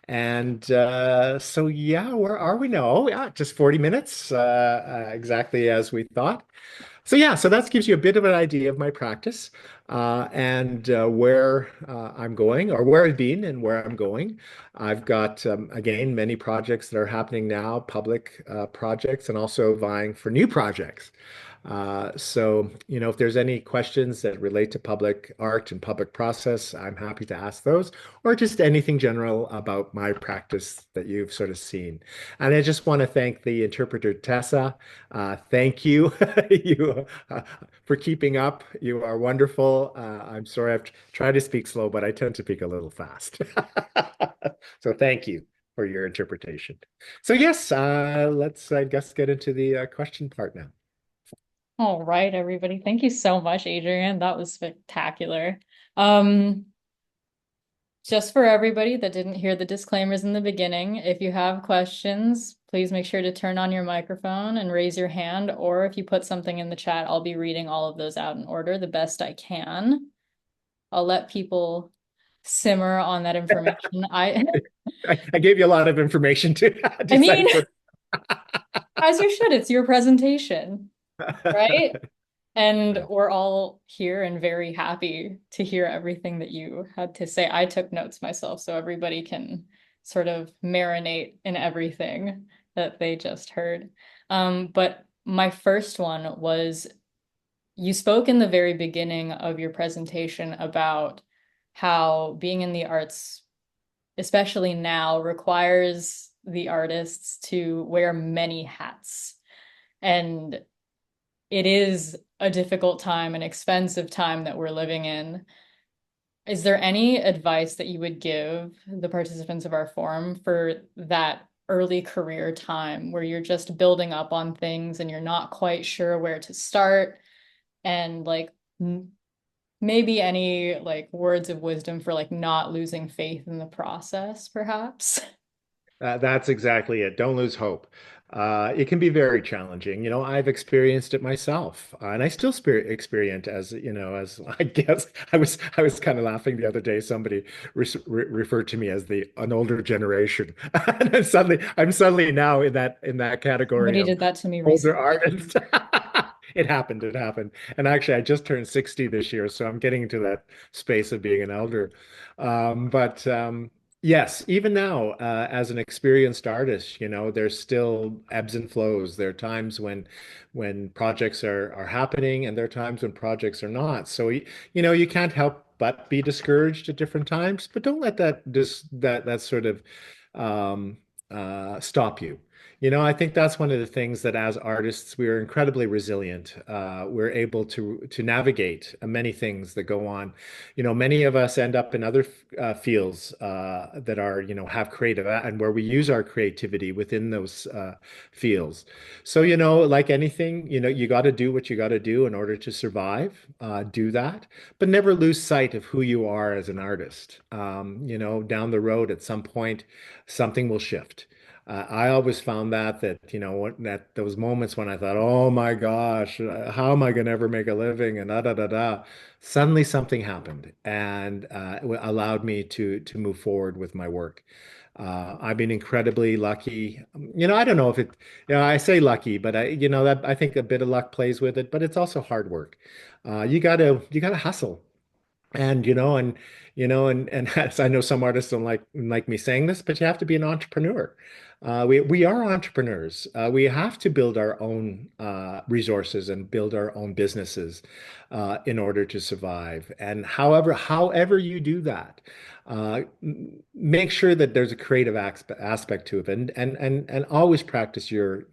And so, yeah, where are we now? Oh, yeah, just 40 minutes, exactly as we thought. So, yeah, so that gives you a bit of an idea of my practice and where I'm going, or where I've been and where I'm going. I've got, again, many projects that are happening now, public projects, and also vying for new projects. So, if there's any questions that relate to public art and public process, I'm happy to ask those, or just anything general about my practice that you've sort of seen. And I just want to thank the interpreter, Tessa. Thank you, you for keeping up. You are wonderful. I'm sorry I've tried to speak slow, but I tend to speak a little fast. So thank you for your interpretation. So yes, let's, I guess, get into the question part now. All right, everybody. Thank you so much, Adrian. That was spectacular. Um, just for everybody that didn't hear the disclaimers in the beginning, if you have questions, please make sure to turn on your microphone and raise your hand, or if you put something in the chat, I'll be reading all of those out in order the best I can. I'll let people simmer on that information. I gave you a lot of information to I mean, decipher. as you should, it's your presentation, right? And we're all here and very happy to hear everything that you had to say. I took notes myself, so everybody can sort of marinate in everything that they just heard. But my first one was you spoke in the very beginning of your presentation about how being in the arts, especially now, requires the artists to wear many hats. And it is a difficult time, an expensive time that we're living in. Is there any advice that you would give the participants of our forum for that early career time where you're just building up on things and you're not quite sure where to start? And like maybe any like words of wisdom for like not losing faith in the process, perhaps? That's exactly it. Don't lose hope. It can be very challenging. I've experienced it myself, and I still experience as I guess I was kind of laughing the other day. Somebody referred to me as the an older generation, and I'm suddenly now in that category Somebody of did that to me older recently. artists. It happened. It happened. And actually, I just turned 60 this year, so I'm getting into that space of being an elder. But yes, even now, as an experienced artist, there's still ebbs and flows. There are times when projects are happening, and there are times when projects are not. So you can't help but be discouraged at different times. But don't let that sort of um, stop you. I think that's one of the things that as artists, we are incredibly resilient. We're able to navigate many things that go on. Many of us end up in other fields that are, have creative and where we use our creativity within those fields. So, like anything, you got to do what you got to do in order to survive. Do that, but never lose sight of who you are as an artist. Down the road at some point, something will shift. I always found that that those moments when I thought, oh my gosh, how am I going to ever make a living and da da da da, suddenly something happened and allowed me to move forward with my work. I've been incredibly lucky. I don't know if I say lucky, but that I think a bit of luck plays with it, but it's also hard work. You gotta hustle. And as I know some artists don't like me saying this, but you have to be an entrepreneur. We are entrepreneurs. We have to build our own resources and build our own businesses in order to survive. And however you do that, make sure that there's a creative aspect to it, and always practice your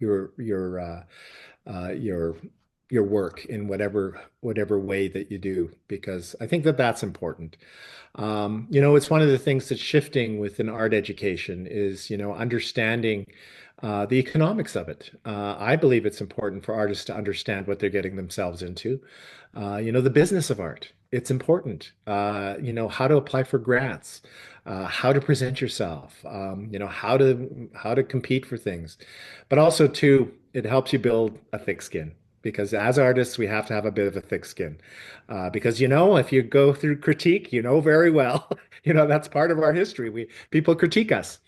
your work in whatever way that you do, because I think that that's important. It's one of the things that's shifting within art education is, understanding the economics of it. I believe it's important for artists to understand what they're getting themselves into. The business of art. It's important. How to apply for grants, how to present yourself, how to compete for things, but also too, it helps you build a thick skin. Because as artists, we have to have a bit of a thick skin. Because if you go through critique, you know very well, that's part of our history. People critique us,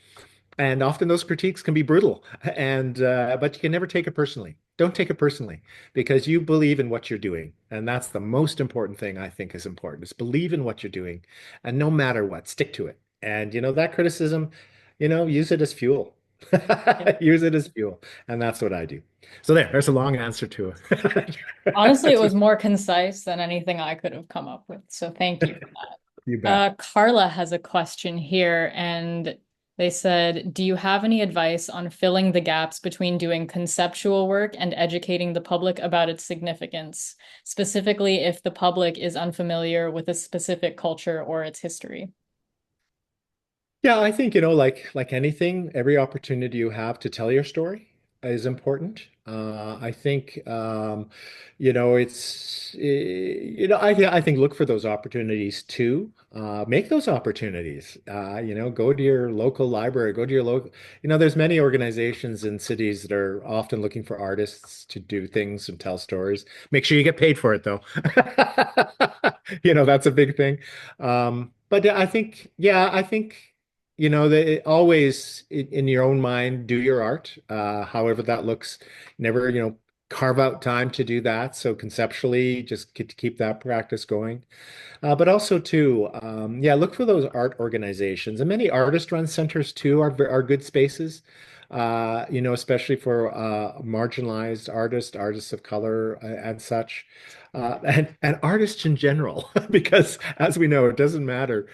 and often those critiques can be brutal. And but you can never take it personally. Don't take it personally, because you believe in what you're doing, and that's the most important thing I think is important. Is believe in what you're doing, and no matter what, stick to it. And that criticism, use it as fuel. Yep. Use it as fuel, and that's what I do. So there's a long answer to Honestly, it it. was more concise than anything I could have come up with. So thank you. You bet. Carla has a question here, and they said, do you have any advice on filling the gaps between doing conceptual work and educating the public about its significance, specifically if the public is unfamiliar with a specific culture or its history? Yeah, I think, like anything, every opportunity you have to tell your story is important. I think, I think look for those opportunities too. Make those opportunities. Go to your local library, go to your local, there's many organizations in cities that are often looking for artists to do things and tell stories. Make sure you get paid for it though. That's a big thing. But I think that always in your own mind, do your art, however that looks. Never, carve out time to do that. So conceptually, just keep that practice going. But also too, yeah, look for those art organizations, and many artist-run centers too are good spaces. Especially for marginalized artists of color, and such, and artists in general, because as we know, it doesn't matter.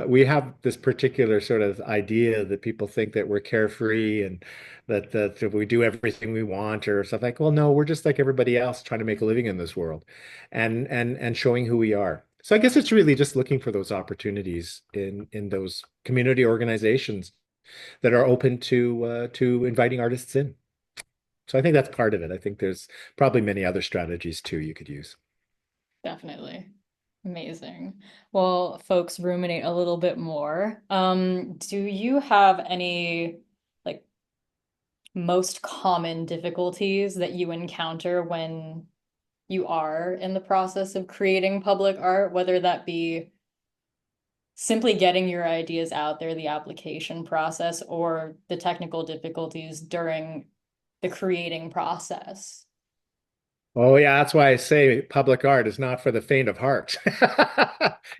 We have this particular sort of idea that people think that we're carefree and that we do everything we want or stuff like. Well, no, we're just like everybody else trying to make a living in this world, and showing who we are. So I guess it's really just looking for those opportunities in those community organizations that are open to inviting artists in. So I think that's part of it. I think there's probably many other strategies too you could use. Definitely. Amazing. Well, folks, ruminate a little bit more. Do you have any like most common difficulties that you encounter when you are in the process of creating public art, whether that be simply getting your ideas out there, the application process, or the technical difficulties during the creating process? Oh yeah, that's why I say public art is not for the faint of heart.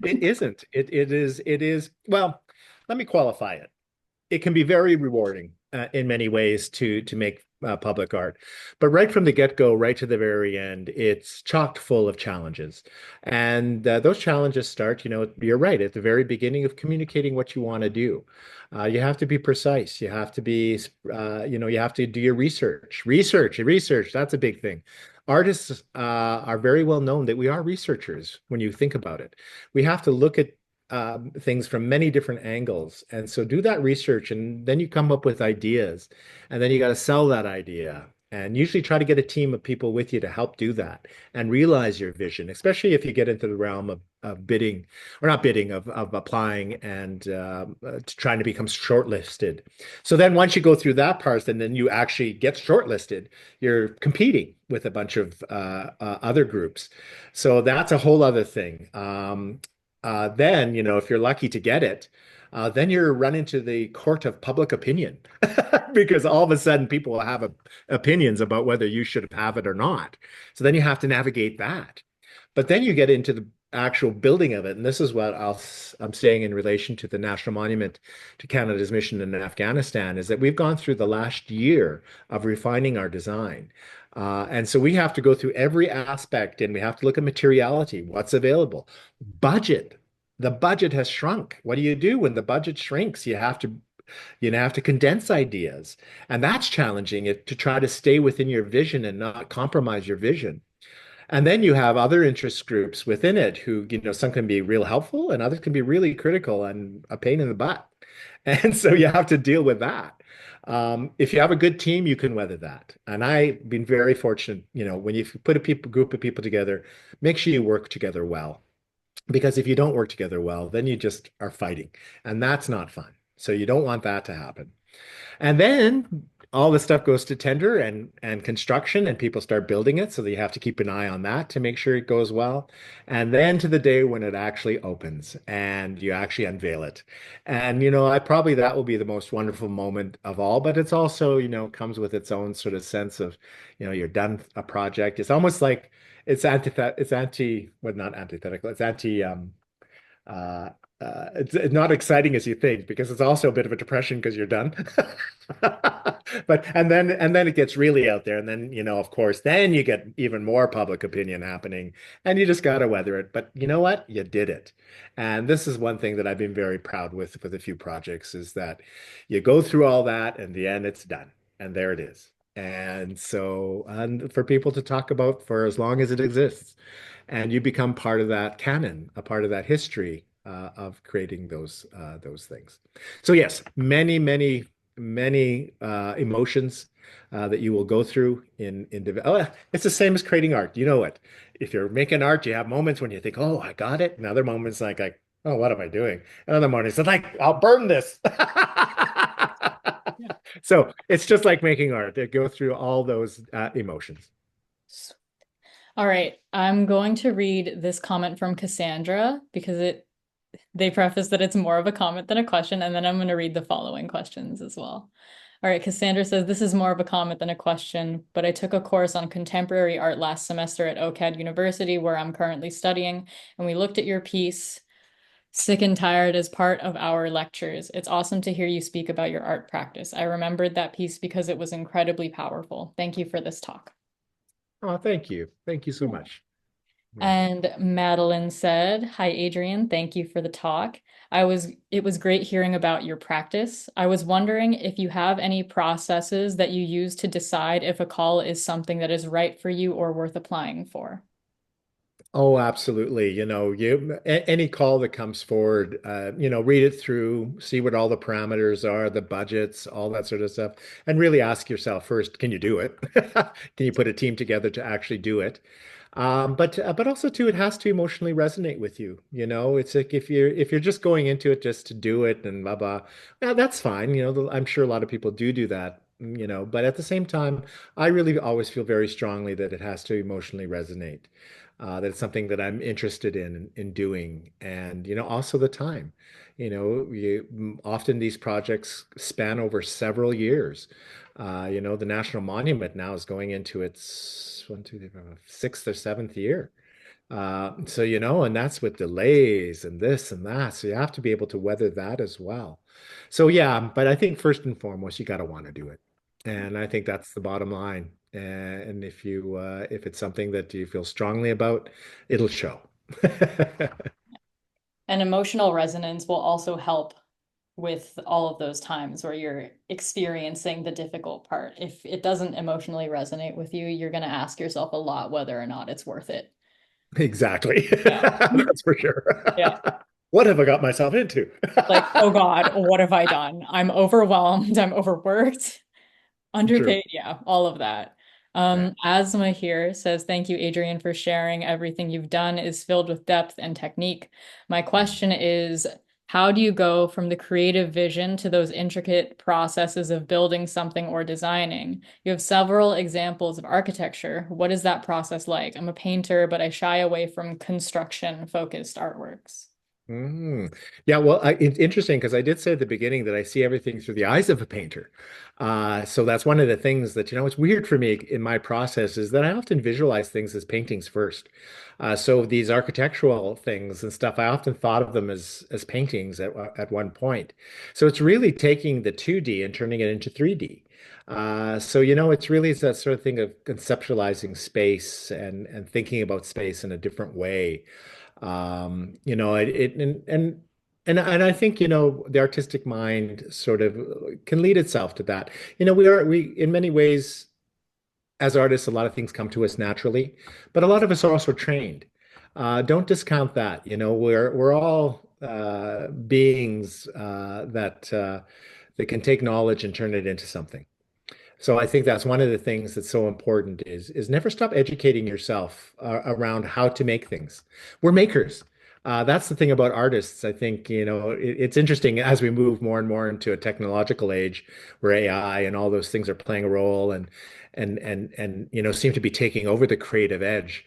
It isn't. It is. Well, let me qualify it. It can be very rewarding in many ways to make public art. But right from the get-go, right to the very end, it's chocked full of challenges. And those challenges start, you're right, at the very beginning of communicating what you want to do. You have to be precise. You have to be, you have to do your research. Research. That's a big thing. Artists are very well known that we are researchers when you think about it. We have to look at things from many different angles. And so do that research, and then you come up with ideas, and then you got to sell that idea. And usually try to get a team of people with you to help do that and realize your vision, especially if you get into the realm of bidding, or not bidding, of applying and trying to become shortlisted. So then once you go through that part, and then you actually get shortlisted, you're competing with a bunch of other groups. So that's a whole other thing. Then, if you're lucky to get it, then you're run into the court of public opinion because all of a sudden people will have opinions about whether you should have it or not. So then you have to navigate that. But then you get into the actual building of it, and this is what I'm saying in relation to the National Monument to Canada's mission in Afghanistan, is that we've gone through the last year of refining our design. And so we have to go through every aspect and we have to look at materiality, what's available, budget. The budget has shrunk. What do you do when the budget shrinks? You have to condense ideas. And that's challenging it to try to stay within your vision and not compromise your vision. And then you have other interest groups within it who, some can be real helpful and others can be really critical and a pain in the butt. And so you have to deal with that. If you have a good team, you can weather that. And I've been very fortunate, when you put group of people together, make sure you work together well. Because if you don't work together well, then you just are fighting. And that's not fun. So you don't want that to happen. And then all this stuff goes to tender and construction, and people start building it. So that you have to keep an eye on that to make sure it goes well. And then to the day when it actually opens and you actually unveil it. And I probably that will be the most wonderful moment of all. But it's also, comes with its own sort of sense of, you're done a project. It's almost like well, not antithetical. It's uh, it's not exciting as you think because it's also a bit of a depression because you're done. But and then it gets really out there, and then of course, then you get even more public opinion happening, and you just got to weather it. But you know what? You did it, and this is one thing that I've been very proud with a few projects is that you go through all that, and in the end, it's done, and there it is. And so, and for people to talk about for as long as it exists and you become part of that canon, a part of that history of creating those things. So yes, many, many, many emotions that you will go through oh, it's the same as creating art. You know it. If you're making art, you have moments when you think, "Oh, I got it," and other moments like, "Oh, what am I doing?" And other moments, it's like, "I'll burn this." Yeah. So it's just like making art. They go through all those emotions. All right, I'm going to read this comment from Cassandra because they preface that it's more of a comment than a question, and then I'm going to read the following questions as well. All right, Cassandra says, this is more of a comment than a question, but I took a course on contemporary art last semester at OCAD University, where I'm currently studying, and we looked at your piece, Sick and Tired, as part of our lectures. It's awesome to hear you speak about your art practice. I remembered that piece because it was incredibly powerful. Thank you for this talk. Oh, thank you. Thank you so Yeah. much. Yeah. And Madeline said, "Hi, Adrian. Thank you for the talk. It was great hearing about your practice. I was wondering if you have any processes that you use to decide if a call is something that is right for you or worth applying for." Oh, absolutely. Any call that comes forward, read it through, see what all the parameters are, the budgets, all that sort of stuff, and really ask yourself first, can you do it? Can you put a team together to actually do it? But also too, it has to emotionally resonate with you. It's like if you're just going into it just to do it and blah blah, yeah, that's fine. I'm sure a lot of people do that. But at the same time, I really always feel very strongly that it has to emotionally resonate. That it's something that I'm interested in doing, and also the time. Often these projects span over several years. The National Monument now is going into its one, two, three, four, sixth or seventh year. So, and that's with delays and this and that. So you have to be able to weather that as well. So yeah, but I think first and foremost, you got to want to do it. And I think that's the bottom line. And if it's something that you feel strongly about, it'll show. And emotional resonance will also help with all of those times where you're experiencing the difficult part. If it doesn't emotionally resonate with you, you're going to ask yourself a lot whether or not it's worth it. Exactly. Yeah. That's for sure. Yeah. What have I got myself into? Like, oh God, what have I done? I'm overwhelmed. I'm overworked, True. underpaid. Yeah, all of that. Yeah. Asma here says, thank you, Adrian, for sharing. Everything you've done is filled with depth and technique. My question is, how do you go from the creative vision to those intricate processes of building something or designing? You have several examples of architecture. What is that process like? I'm a painter, but I shy away from construction-focused artworks. Mm. Yeah, well, it's interesting because I did say at the beginning that I see everything through the eyes of a painter. So that's one of the things that, it's weird for me in my process is that I often visualize things as paintings first. So these architectural things and stuff, I often thought of them as paintings at one point. So it's really taking the 2D and turning it into 3D. So, it's really that sort of thing of conceptualizing space and thinking about space in a different way. And I think, the artistic mind sort of can lead itself to that. We in many ways as artists, a lot of things come to us naturally, but a lot of us are also trained. Don't discount that. We're all beings that can take knowledge and turn it into something. So I think that's one of the things that's so important is never stop educating yourself around how to make things. We're makers. That's the thing about artists. I think, it's interesting as we move more and more into a technological age where AI and all those things are playing a role and seem to be taking over the creative edge.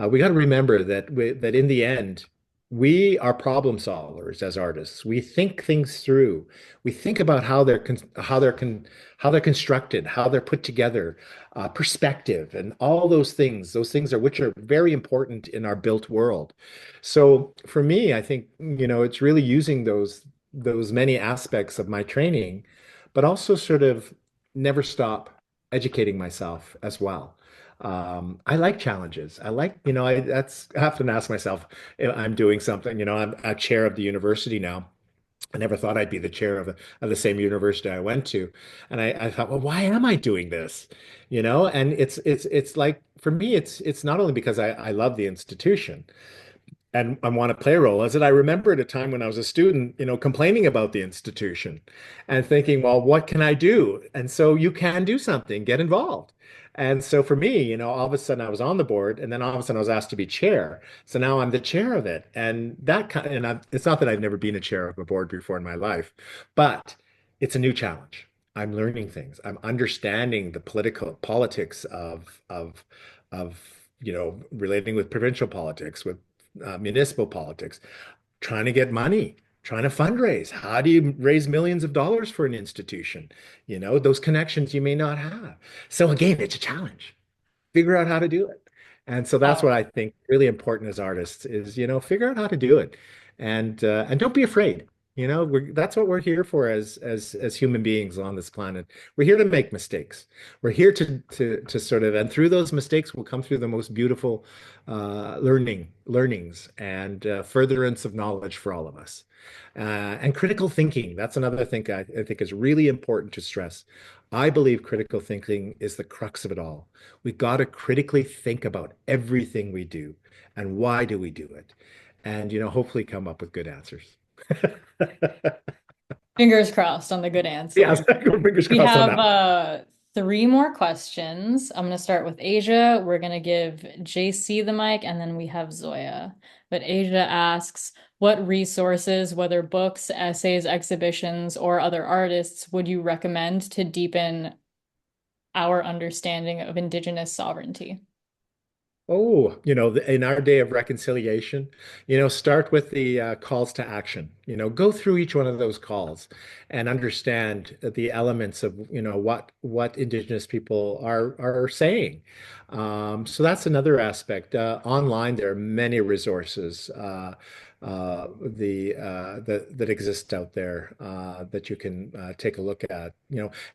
We got to remember that in the end, we are problem solvers as artists. We think things through. We think about how they're constructed, how they're put together, perspective, and all those things. Those things are which are very important in our built world. So for me, I think, it's really using those many aspects of my training, but also sort of never stop educating myself as well. I like challenges. I have to ask myself if I'm doing something. I'm a chair of the university now. I never thought I'd be the chair of the same university I went to. And I thought, well, why am I doing this? And it's like for me, it's not only because I love the institution, and I want to play a role. As I remember at a time when I was a student, complaining about the institution and thinking, well, what can I do? And so you can do something, get involved. And so for me, all of a sudden I was on the board, and then all of a sudden I was asked to be chair. So now I'm the chair of it, and it's not that I've never been a chair of a board before in my life, but it's a new challenge. I'm learning things. I'm understanding the political politics of relating with provincial politics, with municipal politics, trying to get money, trying to fundraise. How do you raise millions of dollars for an institution? Those connections you may not have. So again, it's a challenge. Figure out how to do it. And so that's what I think really important as artists is, figure out how to do it and don't be afraid. That's what we're here for as human beings on this planet. We're here to make mistakes. We're here to sort of, and through those mistakes will come through the most beautiful learnings and furtherance of knowledge for all of us. And critical thinking, that's another thing I think is really important to stress. I believe critical thinking is the crux of it all. We've got to critically think about everything we do and why do we do it, and hopefully come up with good answers. Fingers crossed on the good Yes, answer. fingers We crossed on have that. three more questions. I'm going to start with Asia. We're going to give JC the mic, and then we have Zoya. But Asia asks, what resources, whether books, essays, exhibitions, or other artists, would you recommend to deepen our understanding of Indigenous sovereignty? Oh, in our day of reconciliation, start with the calls to action. Go through each one of those calls and understand the elements of, what Indigenous people are saying. So that's another aspect. Online, there are many resources that exist out there that you can take a look at.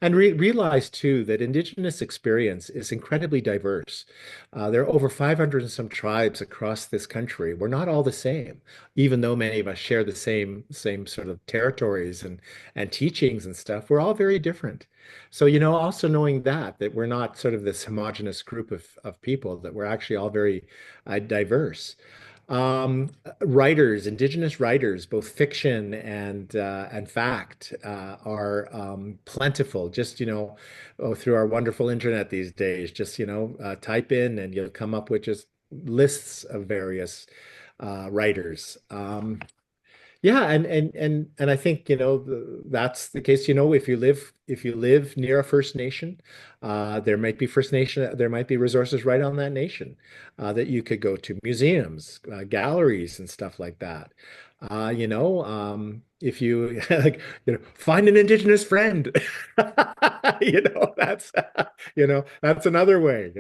And realize too that Indigenous experience is incredibly diverse. There are over 500 and some tribes across this country. We're not all the same, even though many of us share the same sort of territories and teachings and stuff. We're all very different. So, also knowing that we're not sort of this homogenous group of people, that we're actually all very diverse. Writers, Indigenous writers, both fiction and fact, are plentiful. Just through our wonderful internet these days, just type in and you'll come up with just lists of various writers. Yeah, and I think that's the case. If you live near a First Nation, there might be resources right on that nation that you could go to, museums, galleries, and stuff like that. If you like, find an Indigenous friend, that's, that's another way,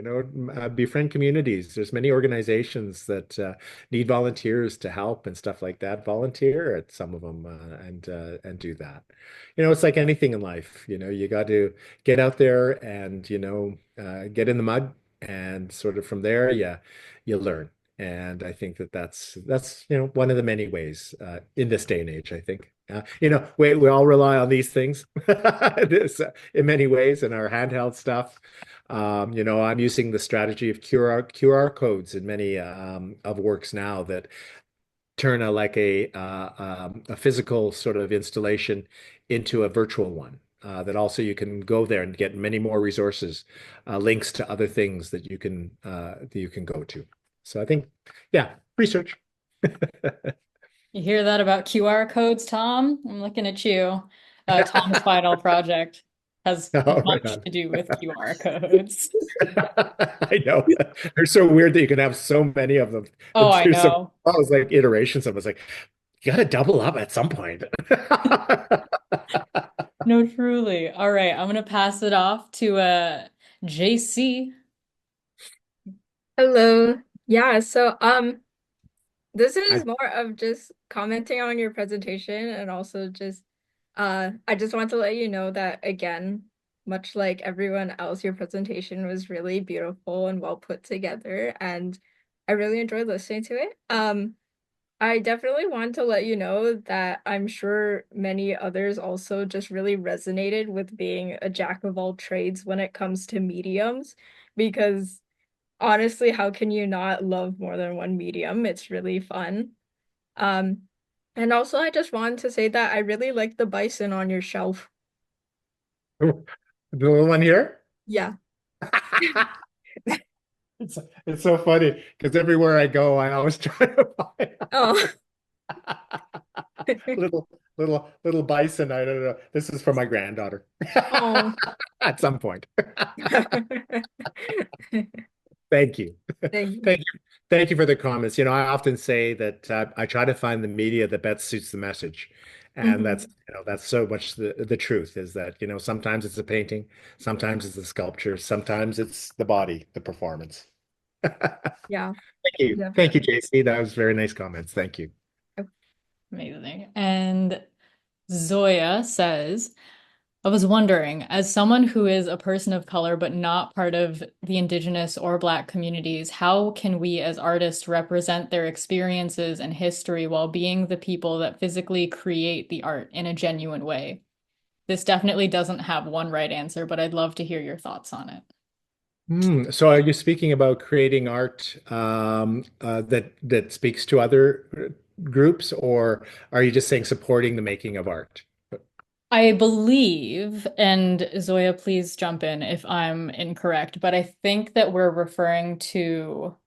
befriend communities. There's many organizations that need volunteers to help and stuff like that. Volunteer at some of them and do that. It's like anything in life, you got to get out there and, get in the mud and sort of from there, you learn. And I think that's one of the many ways in this day and age, I think. We all rely on these things in many ways in our handheld stuff. I'm using the strategy of QR codes in many of works now that turn a physical sort of installation into a virtual one. That also you can go there and get many more resources, links to other things that you can go to. So I think, yeah, research. You hear that about QR codes, Tom? I'm looking at you. Tom's final project has Oh, right much on. to do with QR codes. I know. They're so weird that you can have so many of them Oh, and I do some, know. I was like iterations of it. It's like, you got to double up at some point. No, truly. All right, I'm gonna pass it off to JC. Hello. Yeah, so this I, is more of just commenting on your presentation and also just I just want to let you know that again, much like everyone else, your presentation was really beautiful and well put together and I really enjoyed listening to it. I definitely want to let you know that I'm sure many others also just really resonated with being a jack of all trades when it comes to mediums because honestly, how can you not love more than one medium? It's really fun. Um, and also I just wanted to say that I really like the bison on your shelf. the little one here. Yeah. It's it's so funny because everywhere I go, I always try to buy Oh. little bison. I don't know. This is for my granddaughter Oh. at some point. Thank you. Thank you. Thank you. Thank you for the comments. I often say that I try to find the media that best suits the message. And that's, Mhm. that's so much the truth is that, sometimes it's a painting, sometimes it's a sculpture, sometimes it's the body, the performance. Thank Yeah, you. Thank you, definitely. JC. That was very nice comments. Thank you. Amazing. And Zoya says, I was wondering, as someone who is a person of color but not part of the Indigenous or Black communities, how can we as artists represent their experiences and history while being the people that physically create the art in a genuine way? This definitely doesn't have one right answer, but I'd love to hear your thoughts on it. So are you speaking about creating art that speaks to other groups, or are you just saying supporting the making of art? I believe, and Zoya, please jump in if I'm incorrect, but I think that we're referring to,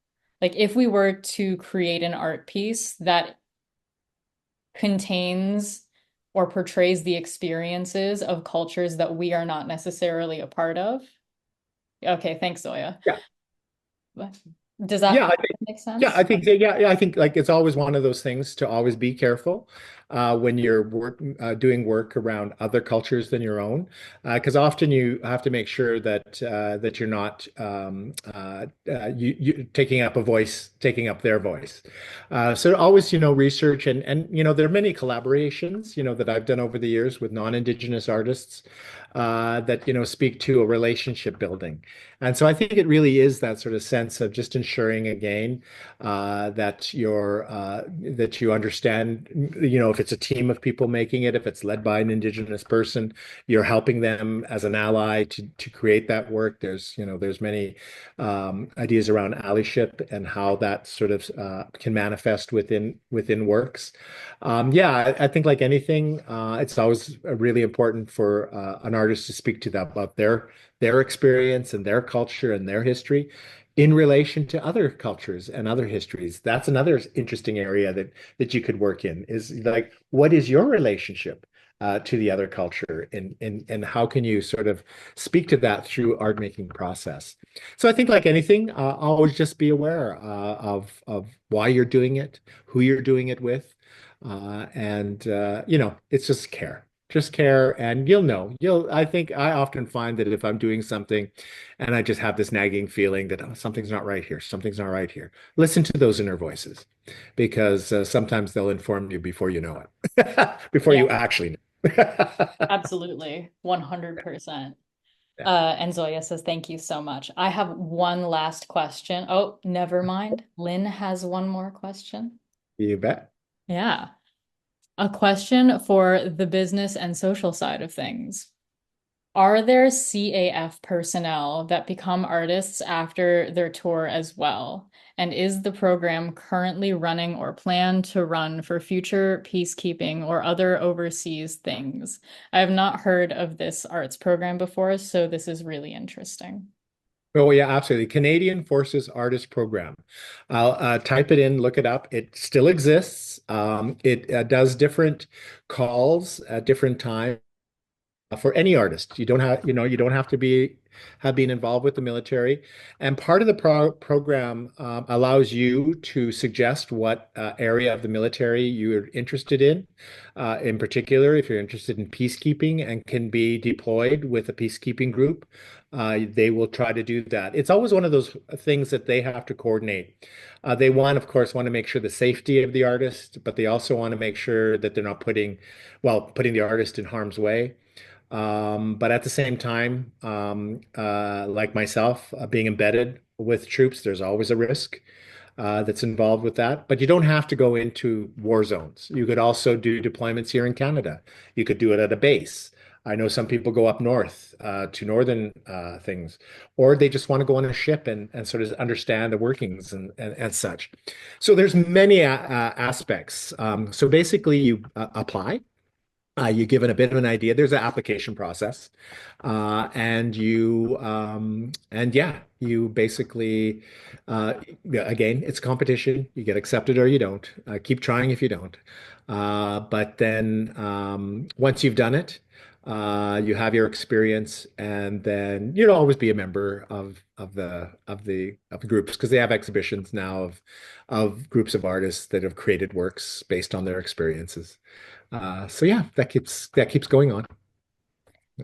like, if we were to create an art piece that contains or portrays the experiences of cultures that we are not necessarily a part of. Okay, thanks, Zoya. Yeah. Does Yeah, that I think make yeah, I sense? think I think like it's always one of those things to always be careful when you're doing work around other cultures than your own, because often you have to make sure that you're not you taking up taking up their voice. So always, research and there are many collaborations, that I've done over the years with non-Indigenous artists that speak to a relationship building. And so I think it really is that sort of sense of just ensuring again that you understand, if it's a team of people making it, if it's led by an Indigenous person, you're helping them as an ally to create that work. There's many ideas around allyship and how that sort of can manifest within works. Yeah, I think like anything, it's always really important for an artist to speak to that about their experience and their culture and their history in relation to other cultures and other histories. That's another interesting area that you could work in is like, what is your relationship to the other culture and how can you sort of speak to that through art making process? So I think like anything, always just be aware of why you're doing it, who you're doing it with. It's just care, and I think I often find that if I'm doing something and I just have this nagging feeling that something's not right here, something's not right here, listen to those inner voices because sometimes they'll inform you before you know it, before Yeah, you actually know. absolutely. 100%. Yeah, And Zoya says, thank you so much. I have one last question. Oh, never mind. Lynn has one more question. you bet. Yeah. A question for the business and social side of things. Are there CAF personnel that become artists after their tour as well? And is the program currently running or planned to run for future peacekeeping or other overseas things? I have not heard of this arts program before, so this is really interesting. Oh yeah, absolutely. Canadian Forces Artist Program. I'll type it in, look it up. It still exists. It does different calls at different times for any artist. You don't have to have been involved with the military. And part of the program allows you to suggest what area of the military you're interested in particular, if you're interested in peacekeeping and can be deployed with a peacekeeping group. They will try to do that. It's always one of those things that they have to coordinate. They of course, want to make sure the safety of the artist, but they also want to make sure that they're not putting the artist in harm's way. But at the same time, like myself, being embedded with troops, there's always a risk that's involved with that. But you don't have to go into war zones. You could also do deployments here in Canada. You could do it at a base. I know some people go up north to northern things, or they just want to go on a ship and sort of understand the workings and such. So there's many aspects. So basically, you apply. You give it a bit of an idea. There's an application process, and yeah, you basically, yeah, again, it's competition. You get accepted or you don't. Keep trying if you don't. But then once you've done it, you have your experience, and then you'll always be a member of the groups because they have exhibitions now of groups of artists that have created works based on their experiences. So yeah, that keeps going on.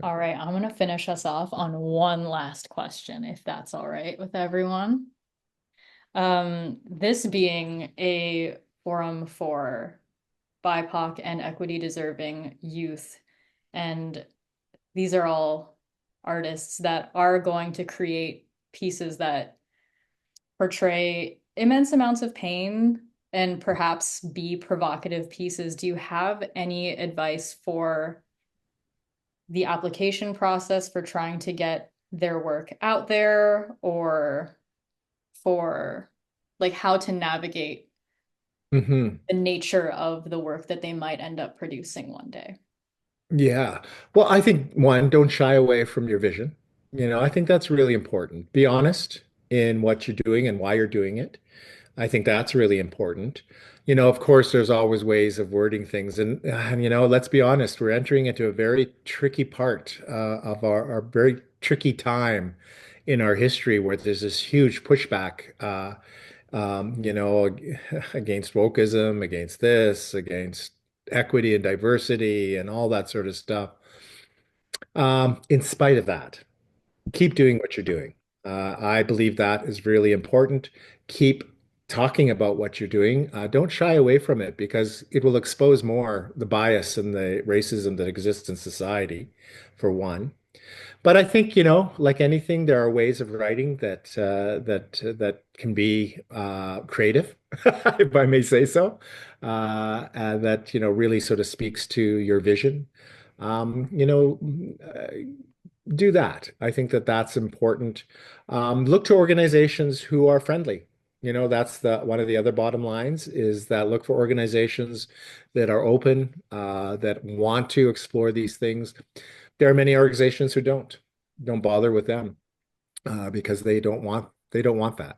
All right, I'm going to finish us off on one last question, if that's all right with everyone. This being a forum for BIPOC and equity deserving youth, and these are all artists that are going to create pieces that portray immense amounts of pain and perhaps be provocative pieces. Do you have any advice for the application process for trying to get their work out there, or for like how to navigate Hmm. the nature of the work that they might end up producing one day? Yeah. Well, I think one, don't shy away from your vision. I think that's really important. Be honest in what you're doing and why you're doing it. I think that's really important. Of course, there's always ways of wording things. And let's be honest, we're entering into a very tricky part of our very tricky time in our history where there's this huge pushback, against wokeism, against this, against equity and diversity and all that sort of stuff. In spite of that, keep doing what you're doing. I believe that is really important. Keep talking about what you're doing. Don't shy away from it because it will expose more the bias and the racism that exists in society, for one. But I think, like anything, there are ways of writing that can be creative, if I may say so, and that really sort of speaks to your vision. Um, you know, do that. I think that that's important. Look to organizations who are friendly. That's the one of the other bottom lines is that look for organizations that are open, that want to explore these things. There are many organizations who don't bother with them because they don't want that.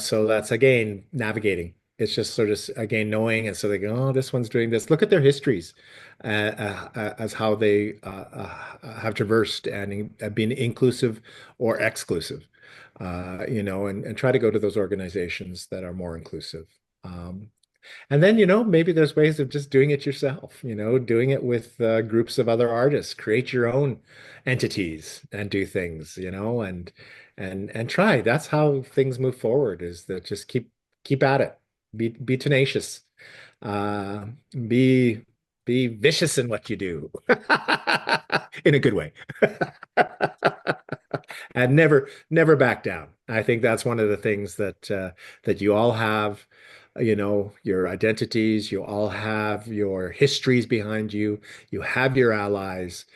So that's again navigating. It's just sort of again knowing, and so they go, oh, this one's doing this. Look at their histories as how they have traversed and been inclusive or exclusive. And try to go to those organizations that are more inclusive. Um, And then, maybe there's ways of just doing it yourself, doing it with groups of other artists, create your own entities and do things, and try. That's how things move forward, is that just keep at it. Be tenacious. Uh, be be vicious in what you do. In a good way. And never back down. I think that's one of the things that you all have, your identities, you all have your histories behind you, you have your allies.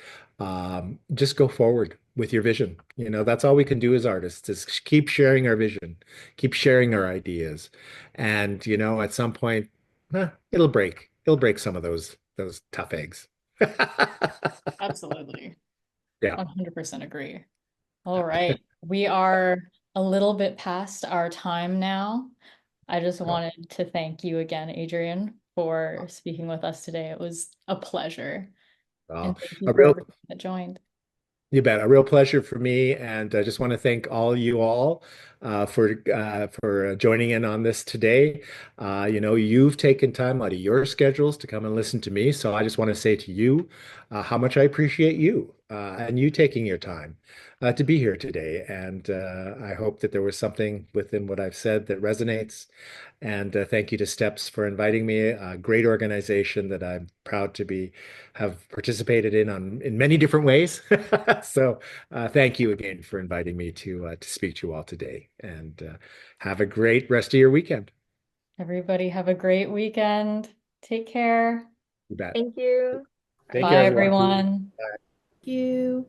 Just go forward with your vision. That's all we can do as artists, is keep sharing our vision, keep sharing our ideas. And, at some point, it'll break. It'll break some of those tough eggs. Absolutely. Yeah. 100% agree. All right. We are a little bit past our time now. I just wanted to thank you again, Adrian, for speaking with us today. It was a pleasure. And Well, thank you a for real everyone that joined. You bet. A real pleasure for me, and I just want to thank all you all for joining in on this today. You've taken time out of your schedules to come and listen to me, so I just want to say to you how much I appreciate you and you taking your time to be here today. And I hope that there was something within what I've said that resonates. And thank you to Steps for inviting me, a great organization that I'm proud to have participated in many different ways. So thank you again for inviting me to speak to you all today. And have a great rest of your weekend. Everybody have a great weekend. Take care. You bet. Thank you. Take care, Bye, everyone. everyone. you.